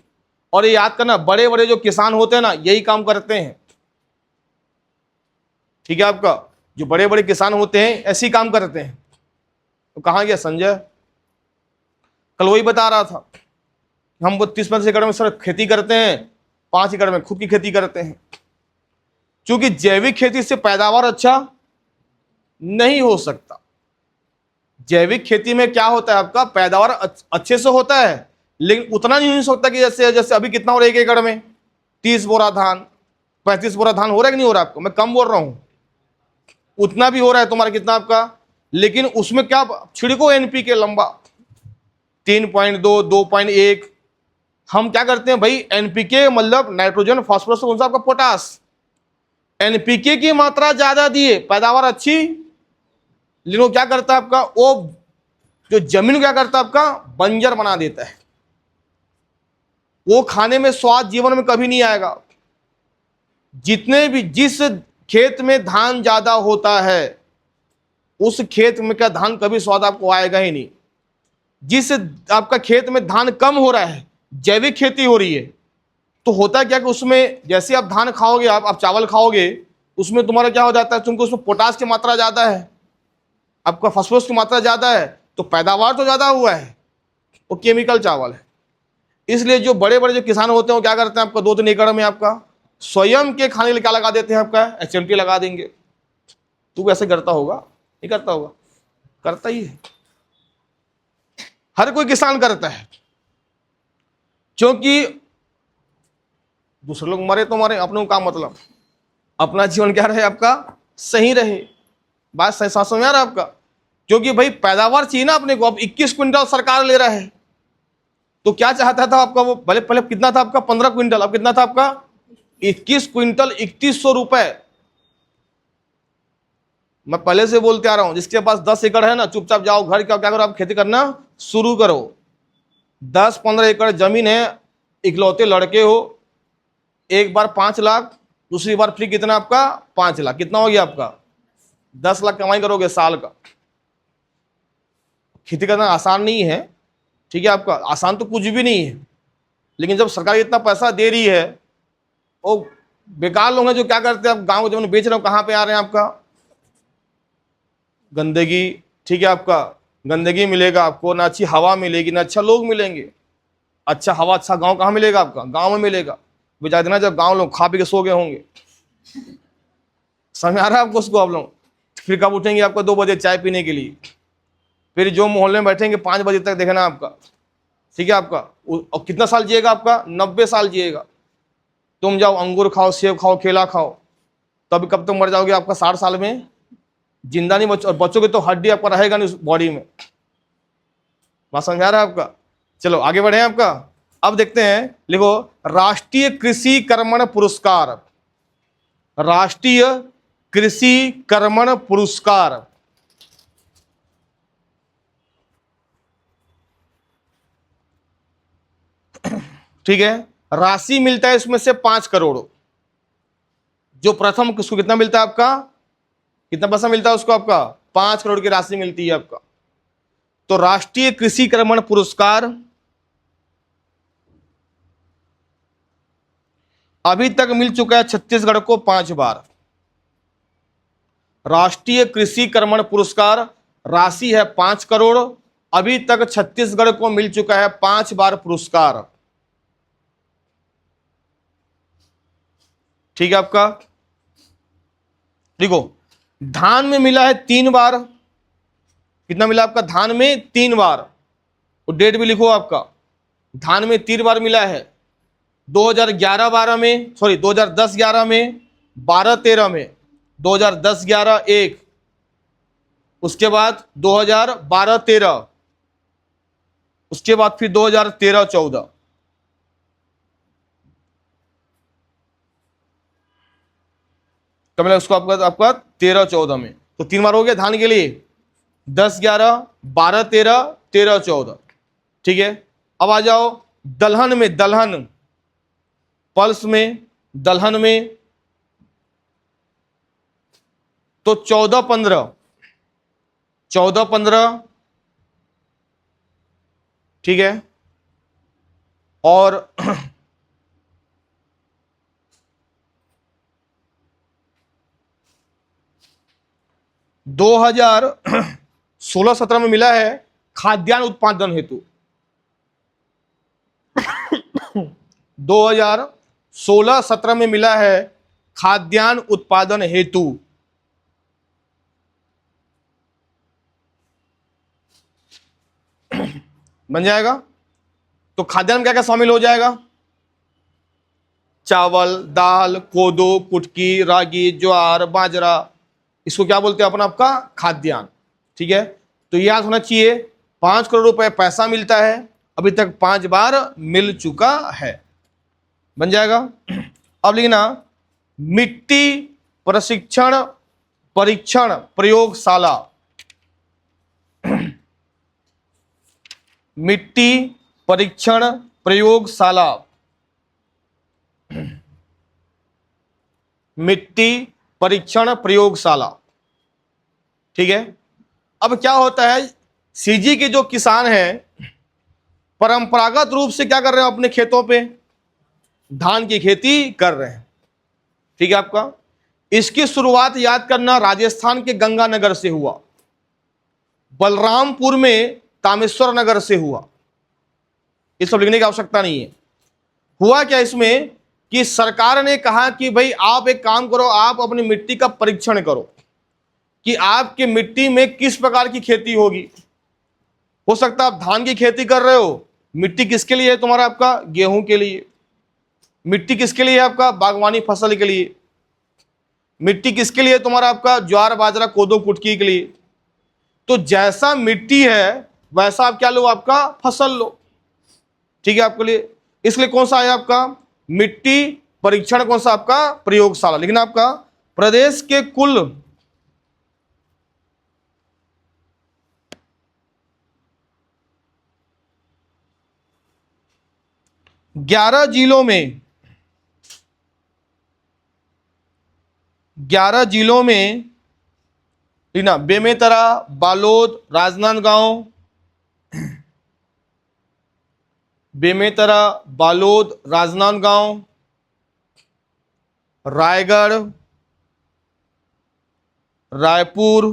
और ये याद करना, बड़े बड़े जो किसान होते हैं ना, यही काम करते हैं, ठीक है आपका। जो बड़े बड़े किसान होते हैं ऐसे ही काम करते हैं। तो कहाँ गया संजय? कल वही बता रहा था, हम 32-35 एकड़ में सर खेती करते हैं, 5 एकड़ में खुद की खेती करते हैं। क्योंकि जैविक खेती से पैदावार अच्छा नहीं हो सकता। जैविक खेती में क्या होता है, आपका पैदावार अच्छे से होता है, लेकिन उतना नहीं हो सकता कि जैसे जैसे अभी कितना हो रहा है 1 एकड़ में 30 बोरा धान, 35 बोरा धान हो रहा है कि नहीं हो रहा है आपको, मैं कम बोल रहा हूं, उतना भी हो रहा है तुम्हारा कितना आपका, लेकिन उसमें क्या छिड़को एनपीके लंबा 3.2 2.1। हम क्या करते हैं भाई, एनपीके मतलब नाइट्रोजन फास्फोरस कौन सा आपका पोटास, एनपीके की मात्रा ज्यादा दिए पैदावार अच्छी, लेकिन वो क्या करता है आपका, वो जो जमीन क्या करता है आपका बंजर बना देता है, वो खाने में स्वाद जीवन में कभी नहीं आएगा। जितने भी जिस खेत में धान ज्यादा होता है उस खेत में का धान कभी स्वाद आपको आएगा ही नहीं। जिस आपका खेत में धान कम हो रहा है, जैविक खेती हो रही है, तो होता क्या कि उसमें जैसे आप धान खाओगे, आप चावल खाओगे, उसमें तुम्हारा क्या हो जाता है, क्योंकि उसमें पोटास की मात्रा ज्यादा है, आपका फास्फोरस की मात्रा ज्यादा है, तो पैदावार तो ज्यादा हुआ है, वो केमिकल चावल है। इसलिए जो बड़े बड़े जो किसान होते हैं वो क्या करते हैं, आपका 2-3 एकड़ में आपका स्वयं के खाने के लिए क्या लगा देते हैं, आपका एचएमटी लगा देंगे। तू कैसे करता होगा, नहीं करता होगा, करता ही है, हर कोई किसान करता है, क्योंकि दूसरे लोग मरे तो मरे, अपने को काम मतलब, अपना जीवन क्या रहे आपका सही रहे। बात सही समझ में आ रहा है आपका, क्योंकि भाई पैदावार चाहिए ना अपने को। अब 21 क्विंटल सरकार ले रहा है, तो क्या चाहता था आपका वो, भले पहले कितना था आपका 15 क्विंटल, अब कितना था आपका 21 क्विंटल 3100 रुपए। मैं पहले से बोलते आ रहा हूं, जिसके पास 10 एकड़ है ना, चुपचाप जाओ घर क्या करो, आप खेती करना शुरू करो। 10-15 एकड़ जमीन है, इकलौते लड़के हो, एक बार 5 लाख, दूसरी बार फ्री कितना आपका 5 लाख, कितना हो गया आपका 10 लाख कमाई करोगे साल का। खेती करना आसान नहीं है, ठीक है, आपका आसान तो कुछ भी नहीं है, लेकिन जब सरकार इतना पैसा दे रही है, वो बेकार लोग हैं जो क्या करते हैं, आप गांव जब बेच रहे हो, कहां पे आ रहे हैं आपका गंदगी, ठीक है, आपका गंदगी मिलेगा आपको, ना अच्छी हवा मिलेगी, ना अच्छा लोग मिलेंगे। अच्छा हवा अच्छा गांव कहाँ मिलेगा, आपका गांव में मिलेगा। बेचारे देना जब गांव लोग खा पी के सो गए होंगे, समझ आ रहा है आपको उसको, आप लोग फिर कब उठेंगे आपको 2 बजे चाय पीने के लिए, फिर जो मोहल्ले में बैठेंगे 5 बजे तक, देखना आपका, ठीक है, आपका और कितना साल जिएगा आपका 90 साल जिएगा। तुम जाओ अंगूर खाओ, सेब खाओ, केला खाओ, तब कब तक मर जाओगे आपका 60 साल में जिंदा नहीं बचोगे, तो हड्डी आपका रहेगा नहीं उस बॉडी में। बात समझ आ रहा है आपका। चलो आगे बढ़े आपका। अब देखते हैं, लिखो राष्ट्रीय कृषि कर्मण पुरस्कार, राष्ट्रीय कृषि कर्मण पुरस्कार, ठीक है, राशि मिलता है इसमें से 5 करोड़। जो प्रथम किसको कितना मिलता है आपका, कितना पैसा मिलता है उसको, आपका 5 करोड़ की राशि मिलती है आपका। तो राष्ट्रीय कृषि कर्मण पुरस्कार अभी तक मिल चुका है छत्तीसगढ़ को 5 बार। राष्ट्रीय कृषि कर्मण पुरस्कार राशि है 5 करोड़, अभी तक छत्तीसगढ़ को मिल चुका है 5 बार पुरस्कार, ठीक है आपका। देखो धान में मिला है 3 बार, कितना मिला आपका धान में 3 बार, और डेट भी लिखो आपका, धान में 3 बार मिला है, 2011-12 में, सॉरी 2010-11 में, 12-13 में, 2010-11 एक, उसके बाद 2012-13, उसके बाद फिर 2013-14। कब मिला उसको आपका 13-14 में, तो 3 बार हो गया धान के लिए, 10-11, 12-13, 13-14, ठीक है। अब आ जाओ दलहन में, दलहन पल्स में, दलहन में तो 14-15, 14-15, ठीक है, और 2016-17 में मिला है खाद्यान्न उत्पादन हेतु। 2016-17 में मिला है खाद्यान्न उत्पादन हेतु। बन जाएगा। तो खाद्यान्न में क्या क्या शामिल हो जाएगा? चावल, दाल, कोदो, कुटकी, रागी, ज्वार, बाजरा, इसको क्या बोलते हैं अपन? आपका खाद्यान्न। ठीक है, तो याद होना चाहिए 5 करोड़ रुपए पैसा मिलता है, अभी तक 5 बार मिल चुका है। बन जाएगा। अब लिखना मिट्टी प्रशिक्षण परीक्षण प्रयोगशाला। मिट्टी परीक्षण प्रयोगशाला। मिट्टी परीक्षण प्रयोगशाला। ठीक है। अब क्या होता है, सीजी के जो किसान हैं परंपरागत रूप से क्या कर रहे हैं? अपने खेतों पे धान की खेती कर रहे हैं। ठीक है आपका। इसकी शुरुआत याद करना राजस्थान के गंगानगर से हुआ, बलरामपुर में तामेश्वर नगर से हुआ। ये सब लिखने की आवश्यकता नहीं है। हुआ क्या इसमें कि सरकार ने कहा कि भाई आप एक काम करो, आप अपनी मिट्टी का परीक्षण करो कि आपकी मिट्टी में किस प्रकार की खेती होगी। हो सकता है आप धान की खेती कर रहे हो, मिट्टी किसके लिए है तुम्हारा? आपका गेहूं के लिए। मिट्टी किसके लिए है? आपका बागवानी फसल के लिए। मिट्टी किसके लिए तुम्हारा? आपका ज्वार, बाजरा, कोदो, कुटकी के लिए। तो जैसा मिट्टी है वैसा आप क्या लो? आपका फसल लो। ठीक है आपके लिए। इसलिए कौन सा है आपका? मिट्टी परीक्षण। कौन सा? आपका प्रयोगशाला। लिखना आपका प्रदेश के कुल 11 जिलों में 11 जिलों में लिखना बेमेतरा, बालोद, राजनांदगांव, बेमेतरा, बालोद, राजनांदगांव, रायगढ़, रायपुर,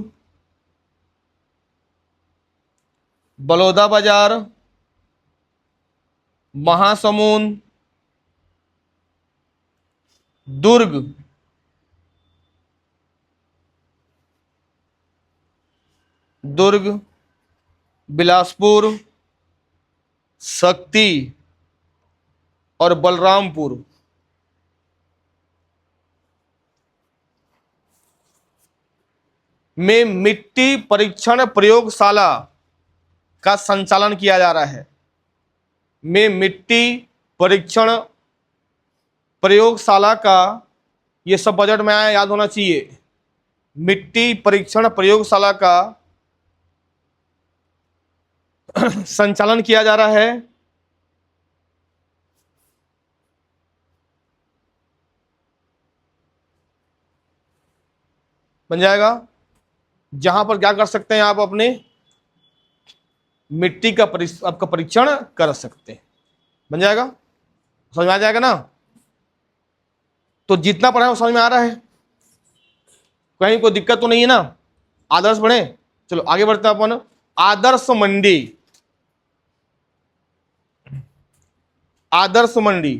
बलौदाबाजार, महासमुंद, दुर्ग, बिलासपुर, शक्ति और बलरामपुर में मिट्टी परीक्षण प्रयोगशाला का संचालन किया जा रहा है। में मिट्टी परीक्षण प्रयोगशाला का, ये सब बजट में आया, याद होना चाहिए। मिट्टी परीक्षण प्रयोगशाला का संचालन किया जा रहा है बन जाएगा। जहां पर क्या कर सकते हैं आप? अपने मिट्टी का आपका परीक्षण कर सकते हैं। बन जाएगा। समझ में आ जाएगा ना? तो जितना पढ़ा है वो समझ में आ रहा है? कहीं कोई दिक्कत तो नहीं है ना? आदर्श पढ़े। चलो आगे बढ़ते हैं अपन। आदर्श मंडी। आदर्श मंडी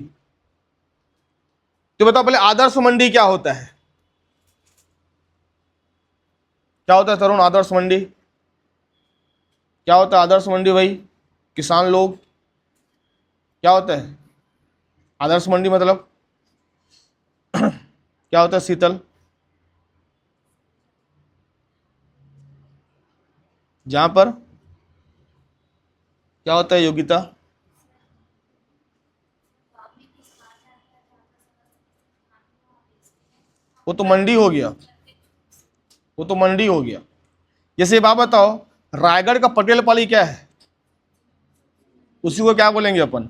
तो बताओ पहले आदर्श मंडी क्या होता है? क्या होता है तरुण आदर्श मंडी? क्या होता है आदर्श मंडी भाई? किसान लोग, क्या होता है आदर्श मंडी? मतलब क्या होता है शीतल? जहां पर क्या होता है योगिता? वो तो मंडी हो गया, वो तो मंडी हो गया। जैसे बात बताओ, रायगढ़ का पटेल पाली क्या है? उसी को क्या बोलेंगे अपन?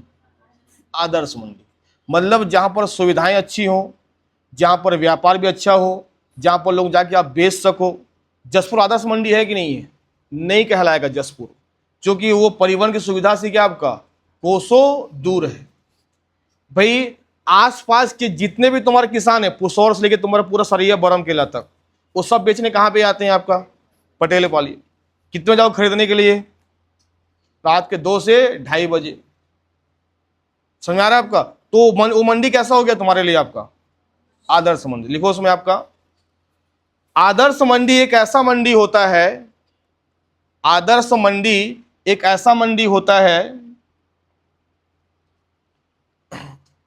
आदर्श मंडी। मतलब जहां पर सुविधाएं अच्छी हो, जहां पर व्यापार भी अच्छा हो, जहां पर लोग जाके आप बेच सको। जसपुर आदर्श मंडी है कि नहीं है? नहीं कहलाएगा जसपुर, क्योंकि वो परिवहन की सुविधा से क्या आपका कोसों दूर है। भाई आसपास के जितने भी तुम्हारे किसान है, पुसौर से लेके तुम्हारा पूरा सरिया बरम केला तक, वो सब बेचने कहाँ पे आते हैं? आपका पटेल पाली। कितने जाओ खरीदने के लिए? रात के 2 से 2:30 बजे। समझ आ रहा है आपका? तो वो मंडी कैसा हो गया तुम्हारे लिए? आपका आदर्श मंडी लिखो उसमें आपका। आदर्श मंडी एक ऐसा मंडी होता है, आदर्श मंडी एक ऐसा मंडी होता है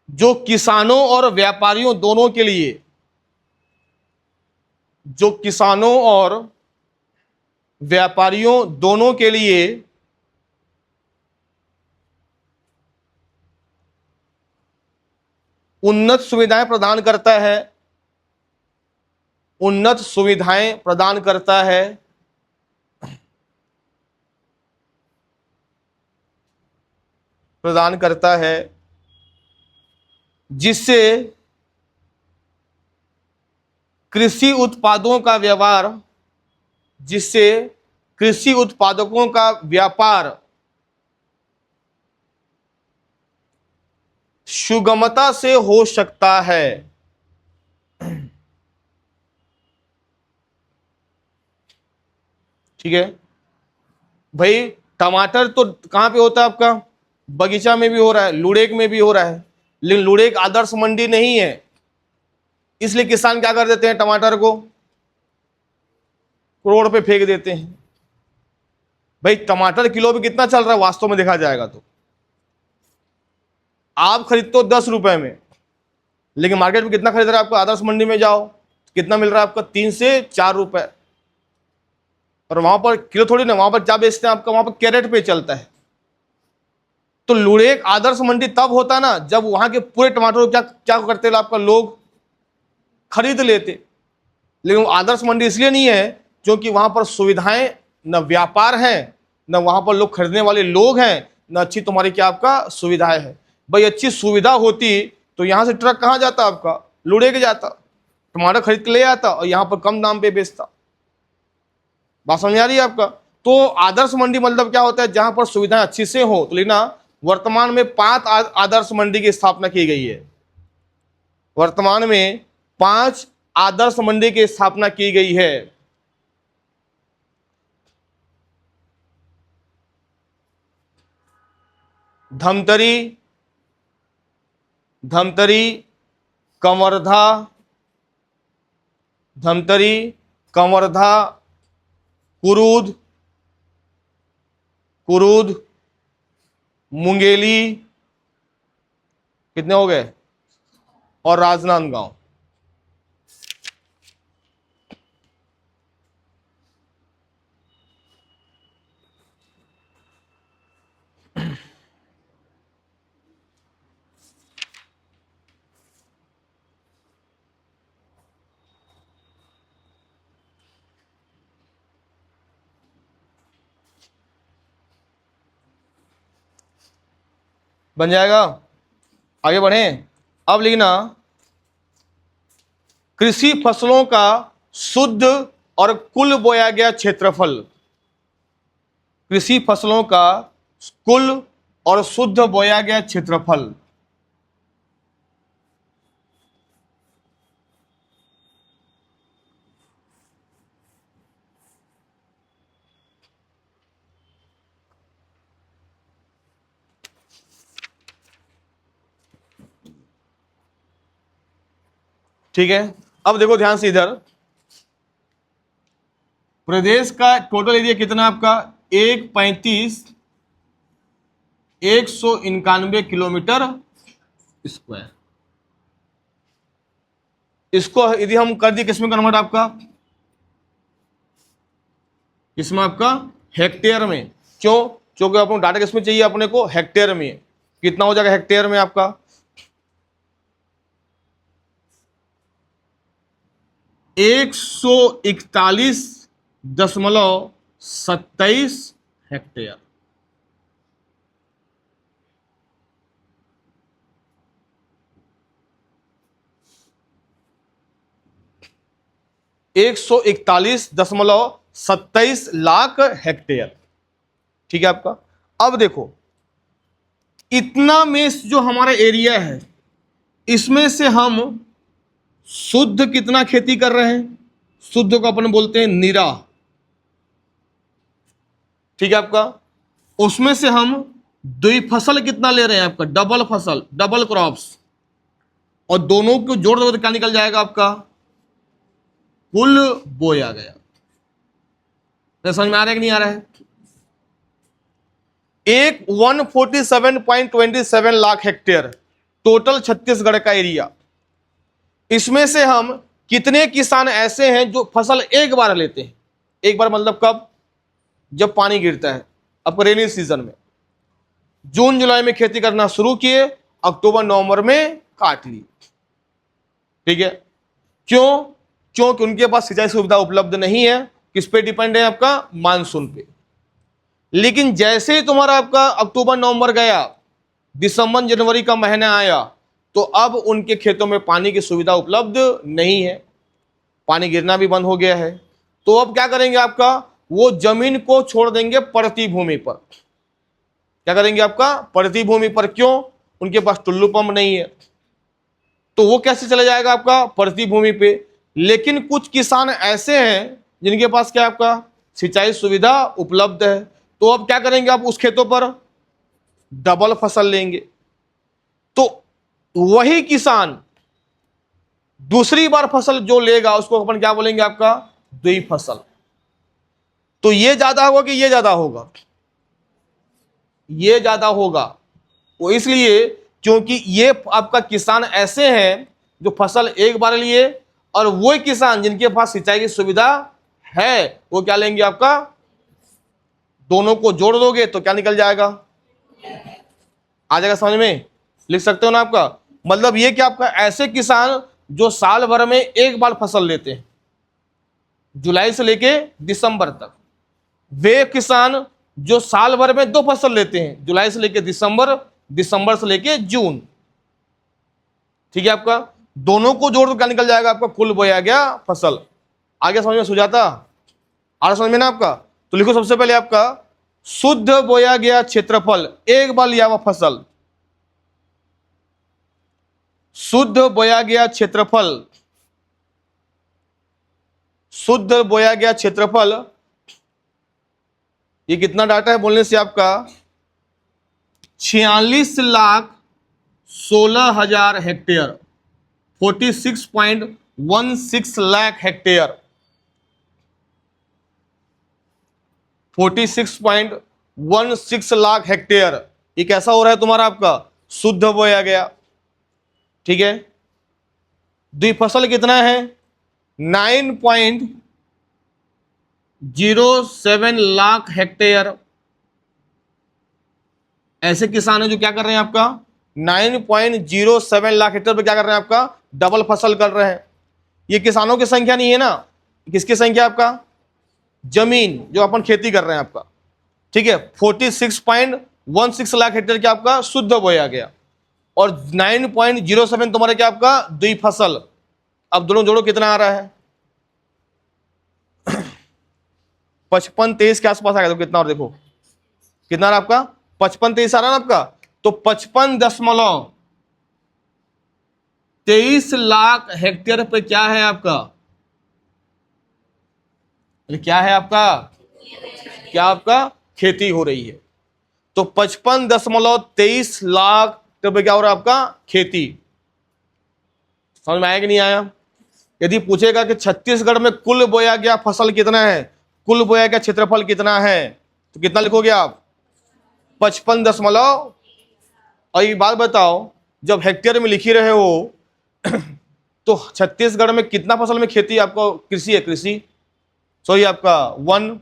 जो किसानों और व्यापारियों दोनों के लिए, जो किसानों और व्यापारियों दोनों के लिए उन्नत सुविधाएं प्रदान करता है, उन्नत सुविधाएं प्रदान करता है, प्रदान करता है, जिससे कृषि उत्पादों का व्यवहार, जिससे कृषि उत्पादकों का व्यापार सुगमता से हो सकता है। ठीक है भाई, टमाटर तो कहां पे होता है आपका, बगीचा में भी हो रहा है, लुड़ेक में भी हो रहा है, लेकिन लुड़ेक आदर्श मंडी नहीं है, इसलिए किसान क्या कर देते हैं, टमाटर को रोड पे फेंक देते हैं। भाई टमाटर किलो पे कितना चल रहा है वास्तव में देखा जाएगा तो, आप खरीदते हो 10 रुपए में, लेकिन मार्केट में कितना खरीद रहा है आपको, आदर्श मंडी में जाओ कितना मिल रहा है आपका, 3 से 4 रुपए। और वहां पर किलो थोड़ी ना, वहां पर क्या बेचते हैं आपका, वहां पर कैरेट पे चलता है। तो लुड़ेक आदर्श मंडी तब होता ना जब वहां के पूरे टमाटर क्या क्या करते आपका, लोग खरीद लेते। लेकिन आदर्श मंडी इसलिए नहीं है क्योंकि वहां पर सुविधाएं, न व्यापार है, न वहां पर लोग खरीदने वाले लोग हैं, न अच्छी तुम्हारी क्या आपका सुविधाएं है। भाई अच्छी सुविधा होती तो यहां से ट्रक कहां जाता आपका, लुड़ेक जाता, टमाटर खरीद के ले आता और यहां पर कम दाम पे बेचता। बात समझ आ रही है आपका। तो आदर्श मंडी मतलब क्या होता है, जहां पर सुविधाएं अच्छी से हो। तो लेना वर्तमान में 5 आदर्श मंडी की स्थापना की गई है, वर्तमान में 5 आदर्श मंडी की स्थापना की गई है। धमतरी, धमतरी, कंवरधा, धमतरी, कंवरधा, कुरूद, कुरूद, मुंगेली, कितने हो गए, और राजनांदगांव। बन जाएगा, आगे बढ़े। अब लिखना कृषि फसलों का शुद्ध और कुल बोया गया क्षेत्रफल, कृषि फसलों का कुल और शुद्ध बोया गया क्षेत्रफल। ठीक है, अब देखो ध्यान से इधर, प्रदेश का टोटल एरिया कितना आपका, 191 किलोमीटर स्क्वायर। इसको यदि हम कर दिए किसमें कन्वर्ट आपका, इसमें आपका हेक्टेयर में। क्यों, क्योंकि अपने डाटा किसमें चाहिए अपने को, हेक्टेयर में। कितना हो जाएगा हेक्टेयर में आपका, 141.27 हेक्टेयर। एक 141.27 लाख हेक्टेयर। ठीक है आपका। अब देखो इतना में जो हमारा एरिया है, इसमें से हम शुद्ध कितना खेती कर रहे हैं, शुद्ध को अपन बोलते हैं निरा। ठीक है आपका। उसमें से हम द्विफसल कितना ले रहे हैं आपका, डबल फसल, डबल क्रॉप्स। और दोनों को जोड़ दोगे तो क्या निकल जाएगा आपका? कुल बोया गया। तो समझ में आ रहा है कि नहीं आ रहा है? एक 147.27 लाख हेक्टेयर टोटल छत्तीसगढ़ का एरिया। इसमें से हम कितने किसान ऐसे हैं जो फसल एक बार लेते हैं? एक बार मतलब कब? जब पानी गिरता है, अब रेनी सीजन में। जून जुलाई में खेती करना शुरू किए, अक्टूबर नवंबर में काट ली। ठीक है, क्यों? क्योंकि उनके पास सिंचाई सुविधा उपलब्ध नहीं है। किस पे डिपेंड है? आपका मानसून पे। लेकिन जैसे ही तुम्हारा आपका अक्टूबर नवंबर गया, दिसंबर जनवरी का महीना आया, तो अब उनके खेतों में पानी की सुविधा उपलब्ध नहीं है, पानी गिरना भी बंद हो गया है। तो अब क्या करेंगे? आपका वो जमीन को छोड़ देंगे परती भूमि पर। क्या करेंगे? आपका परती भूमि पर। क्यों? उनके पास टुल्लू पंप नहीं है, तो वो कैसे चला जाएगा आपका परती भूमि पे। लेकिन कुछ किसान ऐसे हैं जिनके पास क्या आपका सिंचाई सुविधा उपलब्ध है, तो अब क्या करेंगे? आप उस खेतों पर डबल फसल लेंगे। तो वही किसान दूसरी बार फसल जो लेगा उसको अपन क्या बोलेंगे? आपका द्विफसल। तो ये ज्यादा होगा कि ये ज्यादा होगा? ये ज्यादा होगा। वो इसलिए क्योंकि ये आपका किसान ऐसे हैं जो फसल एक बार लिए, और वो किसान जिनके पास सिंचाई की सुविधा है वो क्या लेंगे? आपका दोनों को जोड़ दोगे तो क्या निकल जाएगा? आ जाएगा समझ में? लिख सकते हो ना आपका? मतलब ये कि आपका ऐसे किसान जो साल भर में एक बार फसल लेते हैं, जुलाई से लेके दिसंबर तक। वे किसान जो साल भर में 2 फसल लेते हैं, जुलाई से लेके दिसंबर, दिसंबर से लेके जून। ठीक है, आपका दोनों को जोड़ तो क्या निकल जाएगा? आपका कुल बोया गया फसल। आगे समझ में? सुझाता आ रहा समझ में ना आपका? तो लिखो सबसे पहले आपका शुद्ध बोया गया क्षेत्रफल, एक बार लिया हुआ फसल। शुद्ध बोया गया क्षेत्रफल, शुद्ध बोया गया क्षेत्रफल, ये कितना डाटा है बोलने से? आपका 46,16,000 hectare, 46.16 lakh hectare, 46.16 lakh hectare. ये कैसा हो रहा है तुम्हारा? आपका शुद्ध बोया गया। ठीक है, द्विफसल कितना है? 9.07 लाख हेक्टेयर। ऐसे किसान हैं जो क्या कर रहे हैं? आपका 9.07 लाख हेक्टेयर पे क्या कर रहे हैं? आपका डबल फसल कर रहे हैं। ये किसानों की संख्या नहीं है ना, किसकी संख्या? आपका जमीन जो अपन खेती कर रहे हैं आपका। ठीक है, 46.16 लाख हेक्टेयर क्या आपका शुद्ध बोया गया, और 9.07 तुम्हारे क्या आपका द्विफसल। अब दोनों जोड़ो कितना आ रहा है? 55-23 के आसपास आएगा। तो कितना? और देखो कितना आ रहा आपका? 55-23 आ रहा है ना आपका। तो 55.23 लाख हेक्टेयर पे क्या है आपका? क्या है आपका? क्या आपका खेती हो रही है। तो 55.23 लाख पे क्या हो रहा है? आपका खेती। समझ में आया कि नहीं आया? यदि पूछेगा कि छत्तीसगढ़ में कुल बोया गया फसल कितना है, कुल बोया गया क्षेत्रफल कितना है, तो कितना लिखोगे आप? 55 और एक बात बताओ, जब हेक्टेयर में लिखी रहे हो तो छत्तीसगढ़ में कितना फसल में खेती आपको कृषि है? कृषि सॉरी आपका 1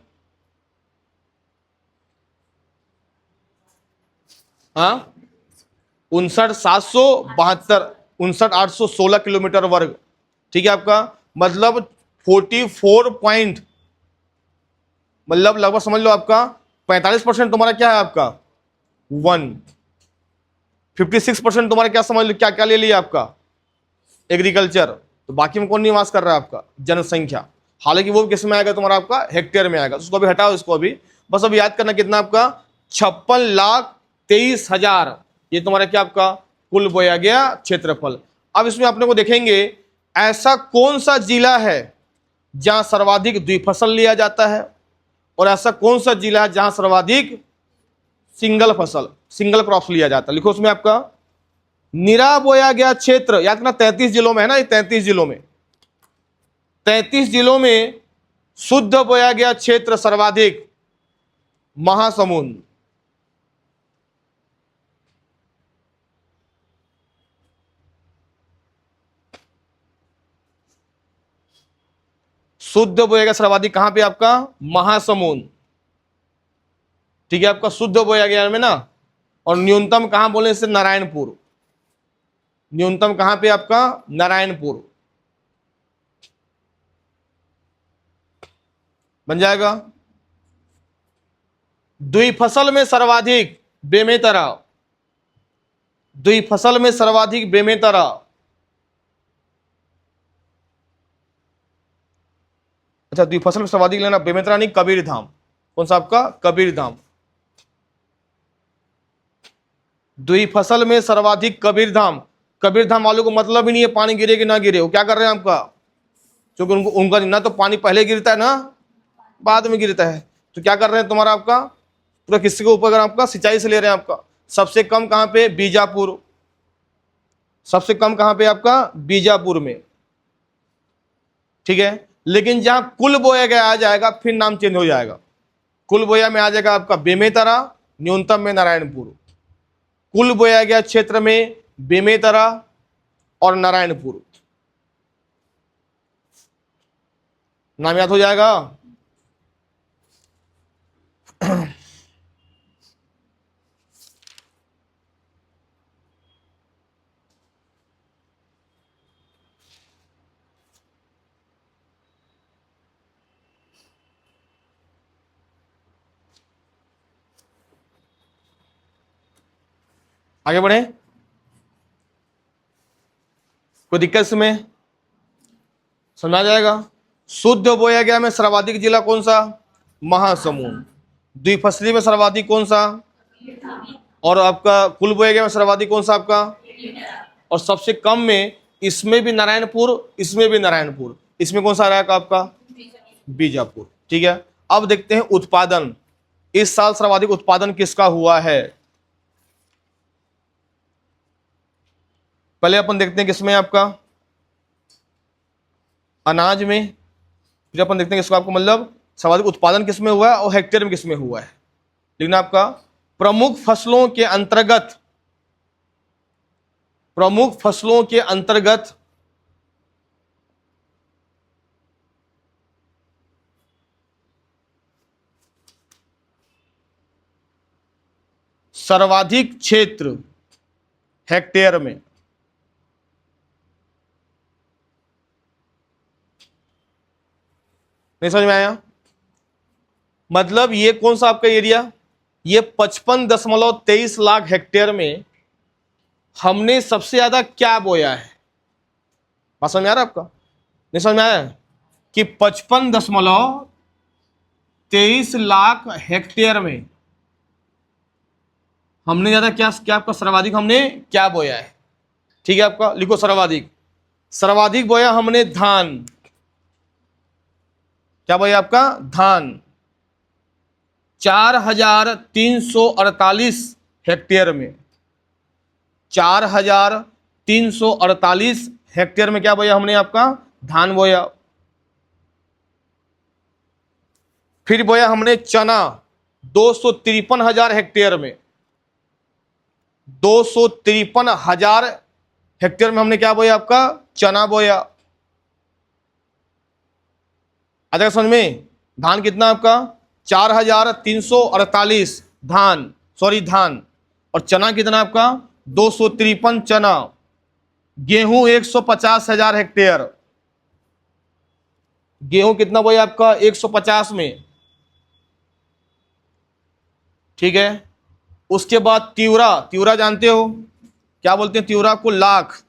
59,772 59,816 किलोमीटर वर्ग। ठीक है, आपका मतलब 44 पॉइंट, मतलब लगभग समझ लो आपका 45% तुम्हारा क्या है? आपका 56% तुम्हारा क्या समझ लो? क्या क्या ले लिया आपका? एग्रीकल्चर। तो बाकी में कौन निवास कर रहा है? आपका जनसंख्या। हालांकि वो किस में आएगा तुम्हारा? आपका हेक्टेयर में आएगा। उसको भी हटाओ, इसको भी बस अब याद करना कितना आपका 56,23,000। ये तुम्हारा क्या आपका कुल बोया गया क्षेत्रफल। अब इसमें अपने को देखेंगे ऐसा कौन सा जिला है जहां सर्वाधिक द्विफसल लिया जाता है, और ऐसा कौन सा जिला है जहां सर्वाधिक सिंगल फसल, सिंगल क्रॉप लिया जाता है। लिखो उसमें आपका निरा बोया गया क्षेत्र, याद रखना 33 जिलों में है ना, ये 33 जिलों में, 33 जिलों में शुद्ध बोया गया क्षेत्र सर्वाधिक महासमुंद। शुद्ध बोया गया सर्वाधिक कहां पे आपका, महासमुंद। ठीक है, आपका शुद्ध बोया गया में ना। और न्यूनतम कहां बोले इसे, नारायणपुर। न्यूनतम कहां पे आपका, नारायणपुर। बन जाएगा। द्विफसल में सर्वाधिक बेमेतरा, द्विफसल में सर्वाधिक बेमेतरा। अच्छा, द्विफसल में सर्वाधिक लेना, बेमेतरा नहीं, कबीरधाम। कौन सा आपका, कबीरधाम। द्विफसल में सर्वाधिक कबीरधाम। कबीरधाम वालों को मतलब ही नहीं है पानी गिरे कि ना गिरे, वो क्या कर रहे हैं आपका, क्योंकि उनको उनका ना तो पानी पहले गिरता है ना बाद में गिरता है, तो क्या कर रहे हैं तुम्हारा आपका पूरा किसी के ऊपर आपका सिंचाई से ले रहे हैं आपका। सबसे कम कहां पे, बीजापुर। सबसे कम कहां पे आपका, बीजापुर में। ठीक है, लेकिन जहां कुल बोया गया आ जाएगा फिर नाम चेंज हो जाएगा। कुल बोया में आ जाएगा आपका बेमेतरा, न्यूनतम में नारायणपुर। कुल बोया गया क्षेत्र में बेमेतरा और नारायणपुर। नाम याद हो जाएगा। आगे बढ़े, कोई दिक्कत इसमें, समझा जाएगा। शुद्ध बोया गया में सर्वाधिक जिला कौन सा, महासमुंद। द्विफसली में सर्वाधिक कौन सा, और आपका कुल बोया गया में सर्वाधिक कौन सा आपका, और सबसे कम में इसमें भी नारायणपुर, इसमें भी नारायणपुर। इसमें कौन सा रहेगा आपका, बीजापुर। ठीक है, अब देखते हैं उत्पादन। इस साल सर्वाधिक उत्पादन किसका हुआ है, पहले अपन देखते हैं किसमें आपका, अनाज में। फिर अपन देखते हैं किसका आपको मतलब सर्वाधिक उत्पादन किसमें हुआ है और हेक्टेयर में किसमें हुआ है। लेकिन आपका प्रमुख फसलों के अंतर्गत, प्रमुख फसलों के अंतर्गत सर्वाधिक क्षेत्र हेक्टेयर में, नहीं समझ में आया, मतलब ये कौन सा आपका एरिया, ये 55.23 लाख हेक्टेयर में हमने सबसे ज्यादा क्या बोया है। बात समझ में आ रहा है आपका, नहीं समझ में आया, कि 55.23 लाख हेक्टेयर में हमने ज्यादा क्या क्या आपका सर्वाधिक हमने क्या बोया है। ठीक है, आपका लिखो सर्वाधिक। सर्वाधिक बोया हमने धान, क्या बोया आपका, धान। 4,348 हेक्टेयर में, 4,348 हेक्टेयर में क्या बोया हमने आपका, धान बोया। फिर बोया हमने चना 253,000 हेक्टेयर में, 253,000 हेक्टेयर में हमने क्या बोया आपका, चना बोया। आता है समझ में, धान कितना आपका 4,348 धान, सॉरी धान, और चना कितना आपका 253 चना। गेहूं 150,000 हेक्टेयर, गेहूं कितना बोया आपका 150 में। ठीक है, उसके बाद तिवरा, तिवरा जानते हो क्या बोलते हैं तिवरा को, लाख,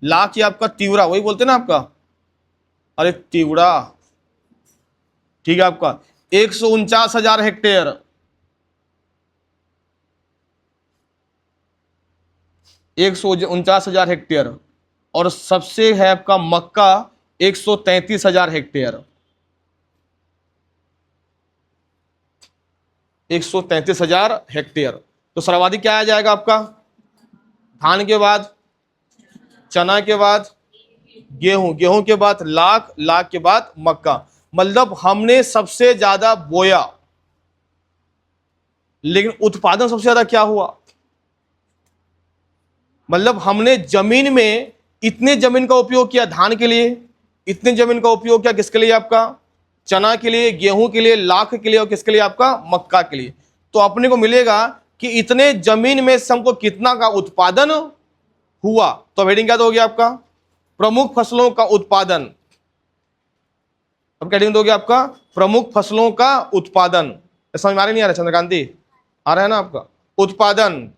लाख ही आपका तिवरा वही बोलते हैं ना आपका, अरे तिवरा। ठीक है, आपका 149,000 हेक्टेयर, 149,000 हेक्टेयर। और सबसे है आपका मक्का 133,000 हेक्टेयर, 133,000 हेक्टेयर। तो सर्वाधिक क्या आ जाएगा आपका, धान के बाद चना के बाद गेहूं, गेहूं के बाद लाख, लाख के बाद मक्का। मतलब हमने सबसे ज्यादा बोया, लेकिन उत्पादन सबसे ज्यादा क्या हुआ? मतलब हमने जमीन में इतने जमीन का उपयोग किया धान के लिए, इतने जमीन का उपयोग किया किसके लिए? आपका चना के लिए, गेहूं के लिए, लाख के लिए, और किसके लिए? आपका मक्का के लिए। तो अपने को मिलेगा कि इतने जमीन में से हमको कितना का उत्पादन हुआ। तो अब हेडिंग क्या दोगे आपका? प्रमुख फसलों का उत्पादन। अब क्या हेडिंग दोगे आपका? प्रमुख फसलों का उत्पादन। समझ में आ रही नहीं आ रहा चंद्रकांति? आ रहा है ना आपका? उत्पादन।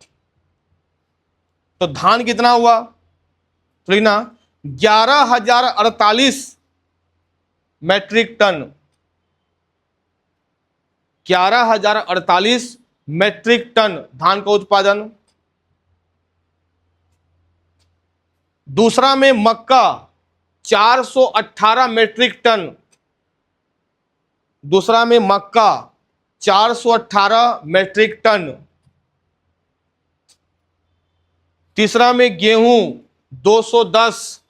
तो धान कितना हुआ? तो लिखना 11,048 मैट्रिक टन। 11,048 मैट्रिक टन धान का उत्पादन। दूसरा में मक्का 418 मैट्रिक टन। दूसरा में मक्का 418 मैट्रिक टन। तीसरा में गेहूं 210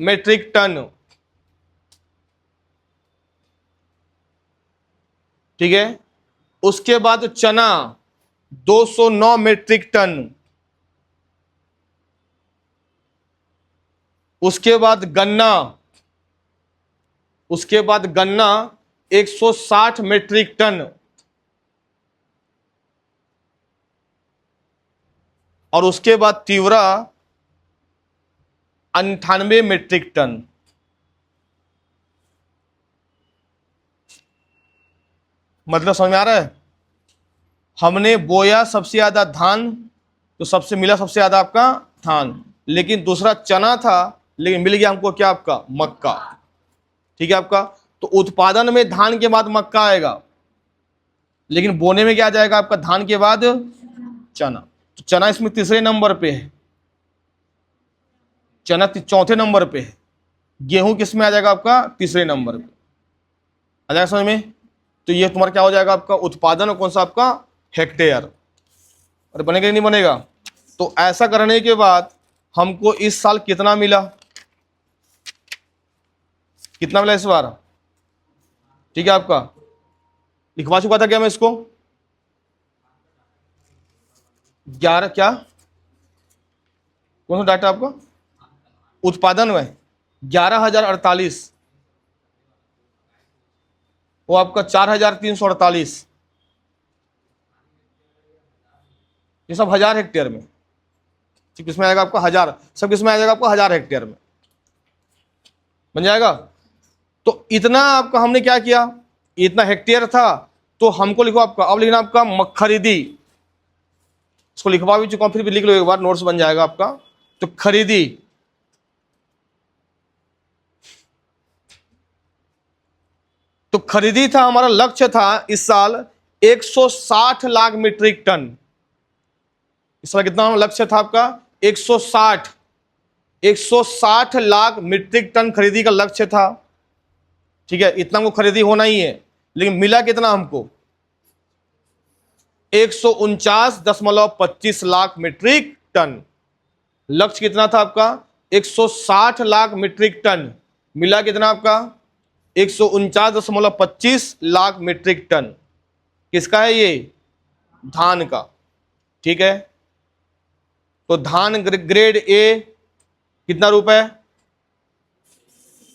मैट्रिक टन। ठीक है। उसके बाद चना 209 मैट्रिक टन। उसके बाद गन्ना 160 मैट्रिक टन। और उसके बाद तीवरा 98 मैट्रिक टन। मतलब समझ में आ रहा है? हमने बोया सबसे ज्यादा धान, तो सबसे मिला सबसे ज्यादा आपका धान, लेकिन दूसरा चना था, लेकिन मिल गया हमको क्या? आपका मक्का। ठीक है आपका। तो उत्पादन में धान के बाद मक्का आएगा, लेकिन बोने में क्या आ जाएगा आपका? धान के बाद चना। तो चना इसमें तीसरे नंबर पे है, चना चौथे नंबर पे है। गेहूं किस में आ जाएगा आपका? तीसरे नंबर पे आ जाएगा। समझ में? तो ये तुम्हारा क्या हो जाएगा आपका? उत्पादन। और कौन सा आपका? हेक्टेयर। और बनेगा नहीं बनेगा? तो ऐसा करने के बाद हमको इस साल कितना मिला? कितना मिला इस बार? ठीक है आपका। लिखवा चुका था क्या मैं इसको? 11 क्या? कौन सा डाटा आपका? उत्पादन में 11,048, वो आपका 4,348। ये सब 1,000 हेक्टेयर में। ठीक, किसमें आएगा आपका? 1,000। सब किसमें आ जाएगा आपका? 1,000 हेक्टेयर में बन जाएगा। तो इतना आपका हमने क्या किया? इतना हेक्टेयर था, तो हमको लिखो आपका, अब लिखना आपका खरीदी। इसको लिखवा भी चुका हूं, फिर भी लिख लो एक बार, नोट्स बन जाएगा आपका। तो खरीदी, तो खरीदी था, हमारा लक्ष्य था इस साल 160 लाख मीट्रिक टन। इस साल कितना लक्ष्य था आपका? 160 लाख मीट्रिक टन खरीदी का लक्ष्य था। ठीक है, इतना को खरीदी होना ही है, लेकिन मिला कितना हमको? 149.25 लाख मीट्रिक टन। लक्ष्य कितना था आपका? 160 लाख मीट्रिक टन। मिला कितना आपका? 149.25 लाख मीट्रिक टन। किसका है ये? धान का। ठीक है। तो धान ग्रेड ए कितना रुपए?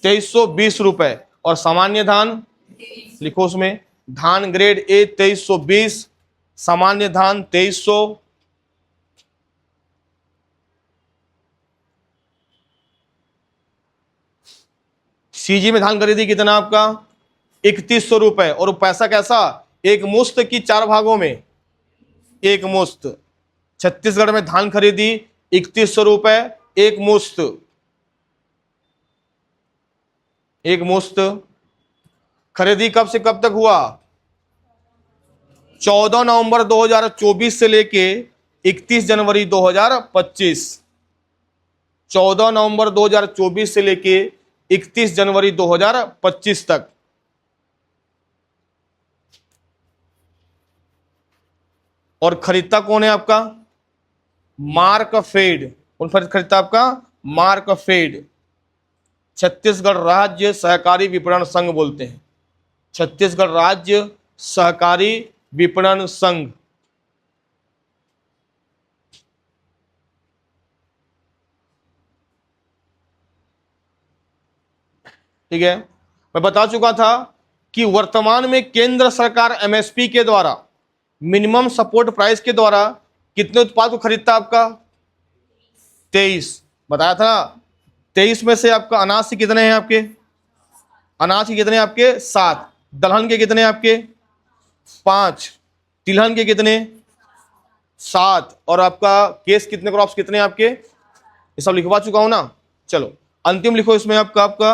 2320 रुपए। और सामान्य धान लिखो उसमें, धान ग्रेड ए 2320, सामान्य धान 2300। सीजी में धान खरीदी कितना आपका? 3100 रुपए। और पैसा कैसा? एक मुश्त की 4 भागों में एक मुश्त। छत्तीसगढ़ में धान खरीदी 3100 रुपए, एक मुश्त। एक मुश्त खरीदी कब से कब तक हुआ? 14 नवंबर 2024 से लेके 31 जनवरी 2025। 14 नवंबर 2024 से लेके 31 जनवरी 2025 तक। और खरीदता कौन है आपका? मार्कफेड। कौन खरीदता है आपका? मार्कफेड। छत्तीसगढ़ राज्य सहकारी विपणन संघ बोलते हैं, छत्तीसगढ़ राज्य सहकारी विपणन संघ। ठीक है, मैं बता चुका था कि वर्तमान में केंद्र सरकार एमएसपी के द्वारा, मिनिमम सपोर्ट प्राइस के द्वारा कितने उत्पाद को खरीदता है आपका? 23 बताया था ना। 23 में से आपका अनाज के कितने हैं आपके? अनाज के कितने आपके? 7। दलहन के कितने आपके? 5। तिलहन के कितने? 7। और आपका केस कितने क्रॉप्स कितने आपके? ये सब लिखवा चुका हूं ना। चलो अंतिम लिखो इसमें आपका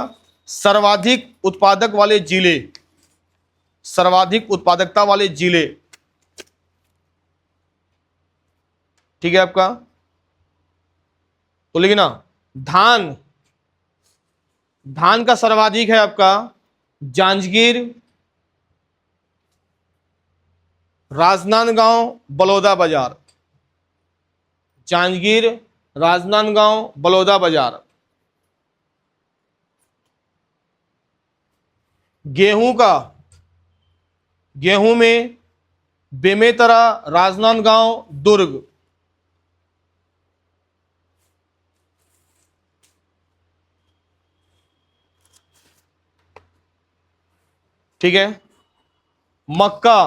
सर्वाधिक उत्पादक वाले जिले, सर्वाधिक उत्पादकता वाले जिले। ठीक है आपका, तो लिखना धान, धान का सर्वाधिक है आपका जांजगीर, राजनांदगांव, बलौदाबाजार। जांजगीर, राजनांदगांव, बलौदाबाजार। गेहूं का, गेहूं में बेमेतरा, राजनांदगांव, दुर्ग। ठीक है, मक्का,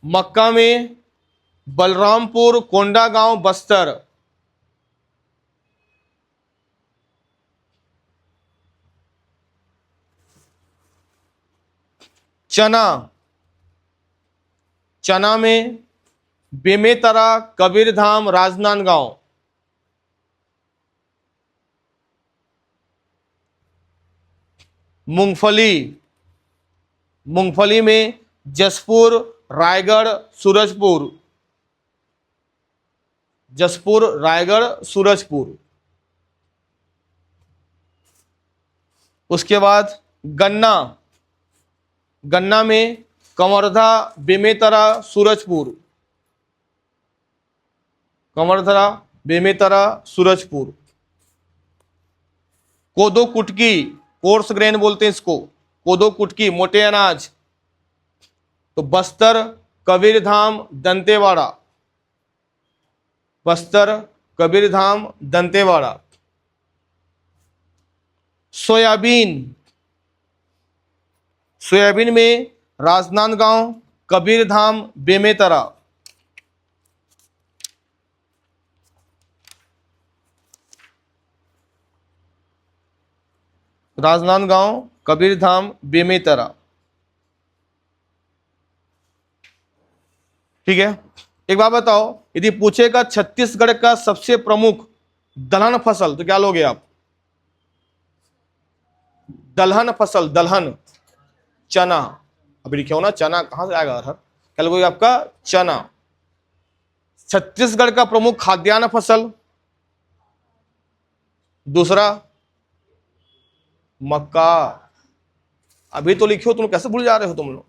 मक्का में बलरामपुर, कोंडागांव, बस्तर। चना, चना में बेमेतरा, कबीरधाम, राजनांदगांव। मूंगफली, मूंगफली में जसपुर, रायगढ़, सूरजपुर। जसपुर, रायगढ़, सूरजपुर। उसके बाद गन्ना, गन्ना में कवर्धा, बेमेतरा, सूरजपुर। कवर्धा, बेमेतरा, सूरजपुर। कोदो कुटकी, कोर्स ग्रेन बोलते हैं इसको, कोदो कुटकी, मोटे अनाज, तो बस्तर, कबीरधाम, दंतेवाड़ा। बस्तर, कबीरधाम, दंतेवाड़ा। सोयाबीन, सोयाबीन में राजनांदगांव, कबीरधाम, बेमेतरा। राजनांदगांव, कबीरधाम, बेमेतरा। ठीक है, एक बात बताओ, यदि पूछेगा छत्तीसगढ़ का सबसे प्रमुख दलहन फसल, तो क्या लोगे आप? दलहन फसल, दलहन, चना। अभी लिखे हो ना, चना कहां से आएगा? क्या लोगे आपका? चना। छत्तीसगढ़ का प्रमुख खाद्यान्न फसल, दूसरा मक्का। अभी तो लिखियो, तुम कैसे भूल जा रहे हो तुम लोग?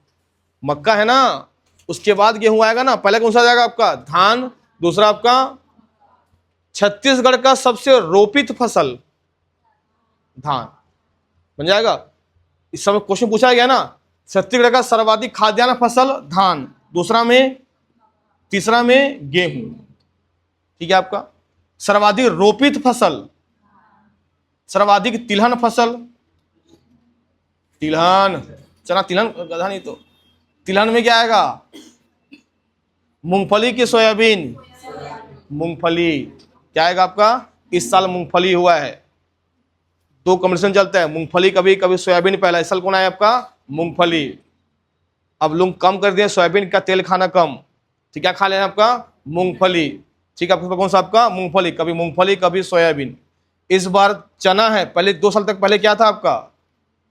मक्का है ना, उसके बाद गेहूं आएगा ना। पहले कौन सा जाएगा आपका? धान, दूसरा आपका छत्तीसगढ़ का सबसे रोपित फसल धान बन जाएगा। इस समय क्वेश्चन पूछा गया ना, छत्तीसगढ़ का सर्वाधिक खाद्यान्न फसल धान, दूसरा में, तीसरा में गेहूं। ठीक है आपका, सर्वाधिक रोपित फसल, सर्वाधिक तिलहन फसल, तिलहन, चना तिलहन गधा नहीं तो। तिलहन में क्या आएगा? मूंगफली की सोयाबीन, मूंगफली। क्या आएगा आपका? इस साल मूंगफली हुआ है, दो कॉम्बिनेशन चलता है, मूंगफली कभी कभी सोयाबीन पहला। इस साल कौन आया आपका? मूंगफली। अब लोग कम कर दिए सोयाबीन का तेल खाना कम, ठीक, क्या खा लेना आपका? मूंगफली। ठीक है, आपका कौन सा? आपका मूंगफली, कभी मूंगफली कभी सोयाबीन। इस बार चना है, पहले 2 साल तक पहले क्या था आपका?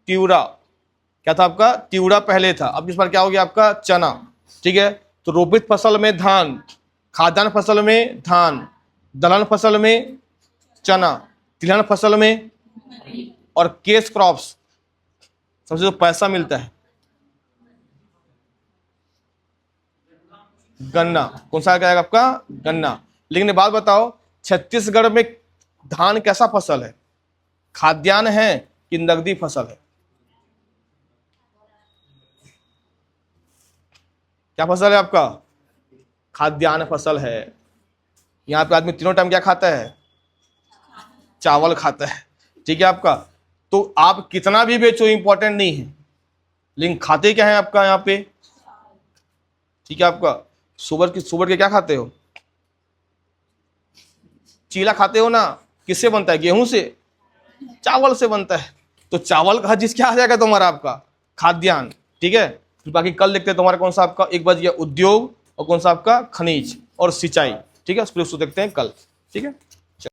तिवड़ा। क्या था आपका? तिवड़ा पहले था। अब इस बार क्या हो गया आपका? चना। ठीक है, तो रोपित फसल में धान, खाद्यान्न फसल में धान, दलहन फसल में चना, तिलहन फसल में, और केस क्रॉप्स सबसे जो पैसा मिलता है गन्ना। कौन सा आएगा आपका? गन्ना। लेकिन एक बात बताओ, छत्तीसगढ़ में धान कैसा फसल है? खाद्यान्न है कि नगदी फसल है? क्या फसल है आपका? खाद्यान्न फसल है। यहाँ पे आदमी तीनों टाइम क्या खाता है? चावल खाता है। ठीक है आपका। तो आप कितना भी बेचो इंपॉर्टेंट नहीं है, लेकिन खाते क्या है आपका यहाँ पे? ठीक है आपका। सुबह के क्या खाते हो? चीला खाते हो ना? किससे बनता है? गेहूं से? चावल से बनता है। तो चावल का हर चीज क्या आ जाएगा तुम्हारा? आपका खाद्यान्न। ठीक है। फिर बाकी कल देखते हैं तुम्हारा कौन सा आपका, एक बच गया उद्योग और कौन सा आपका खनिज और सिंचाई। ठीक है, उसको देखते हैं कल। ठीक है।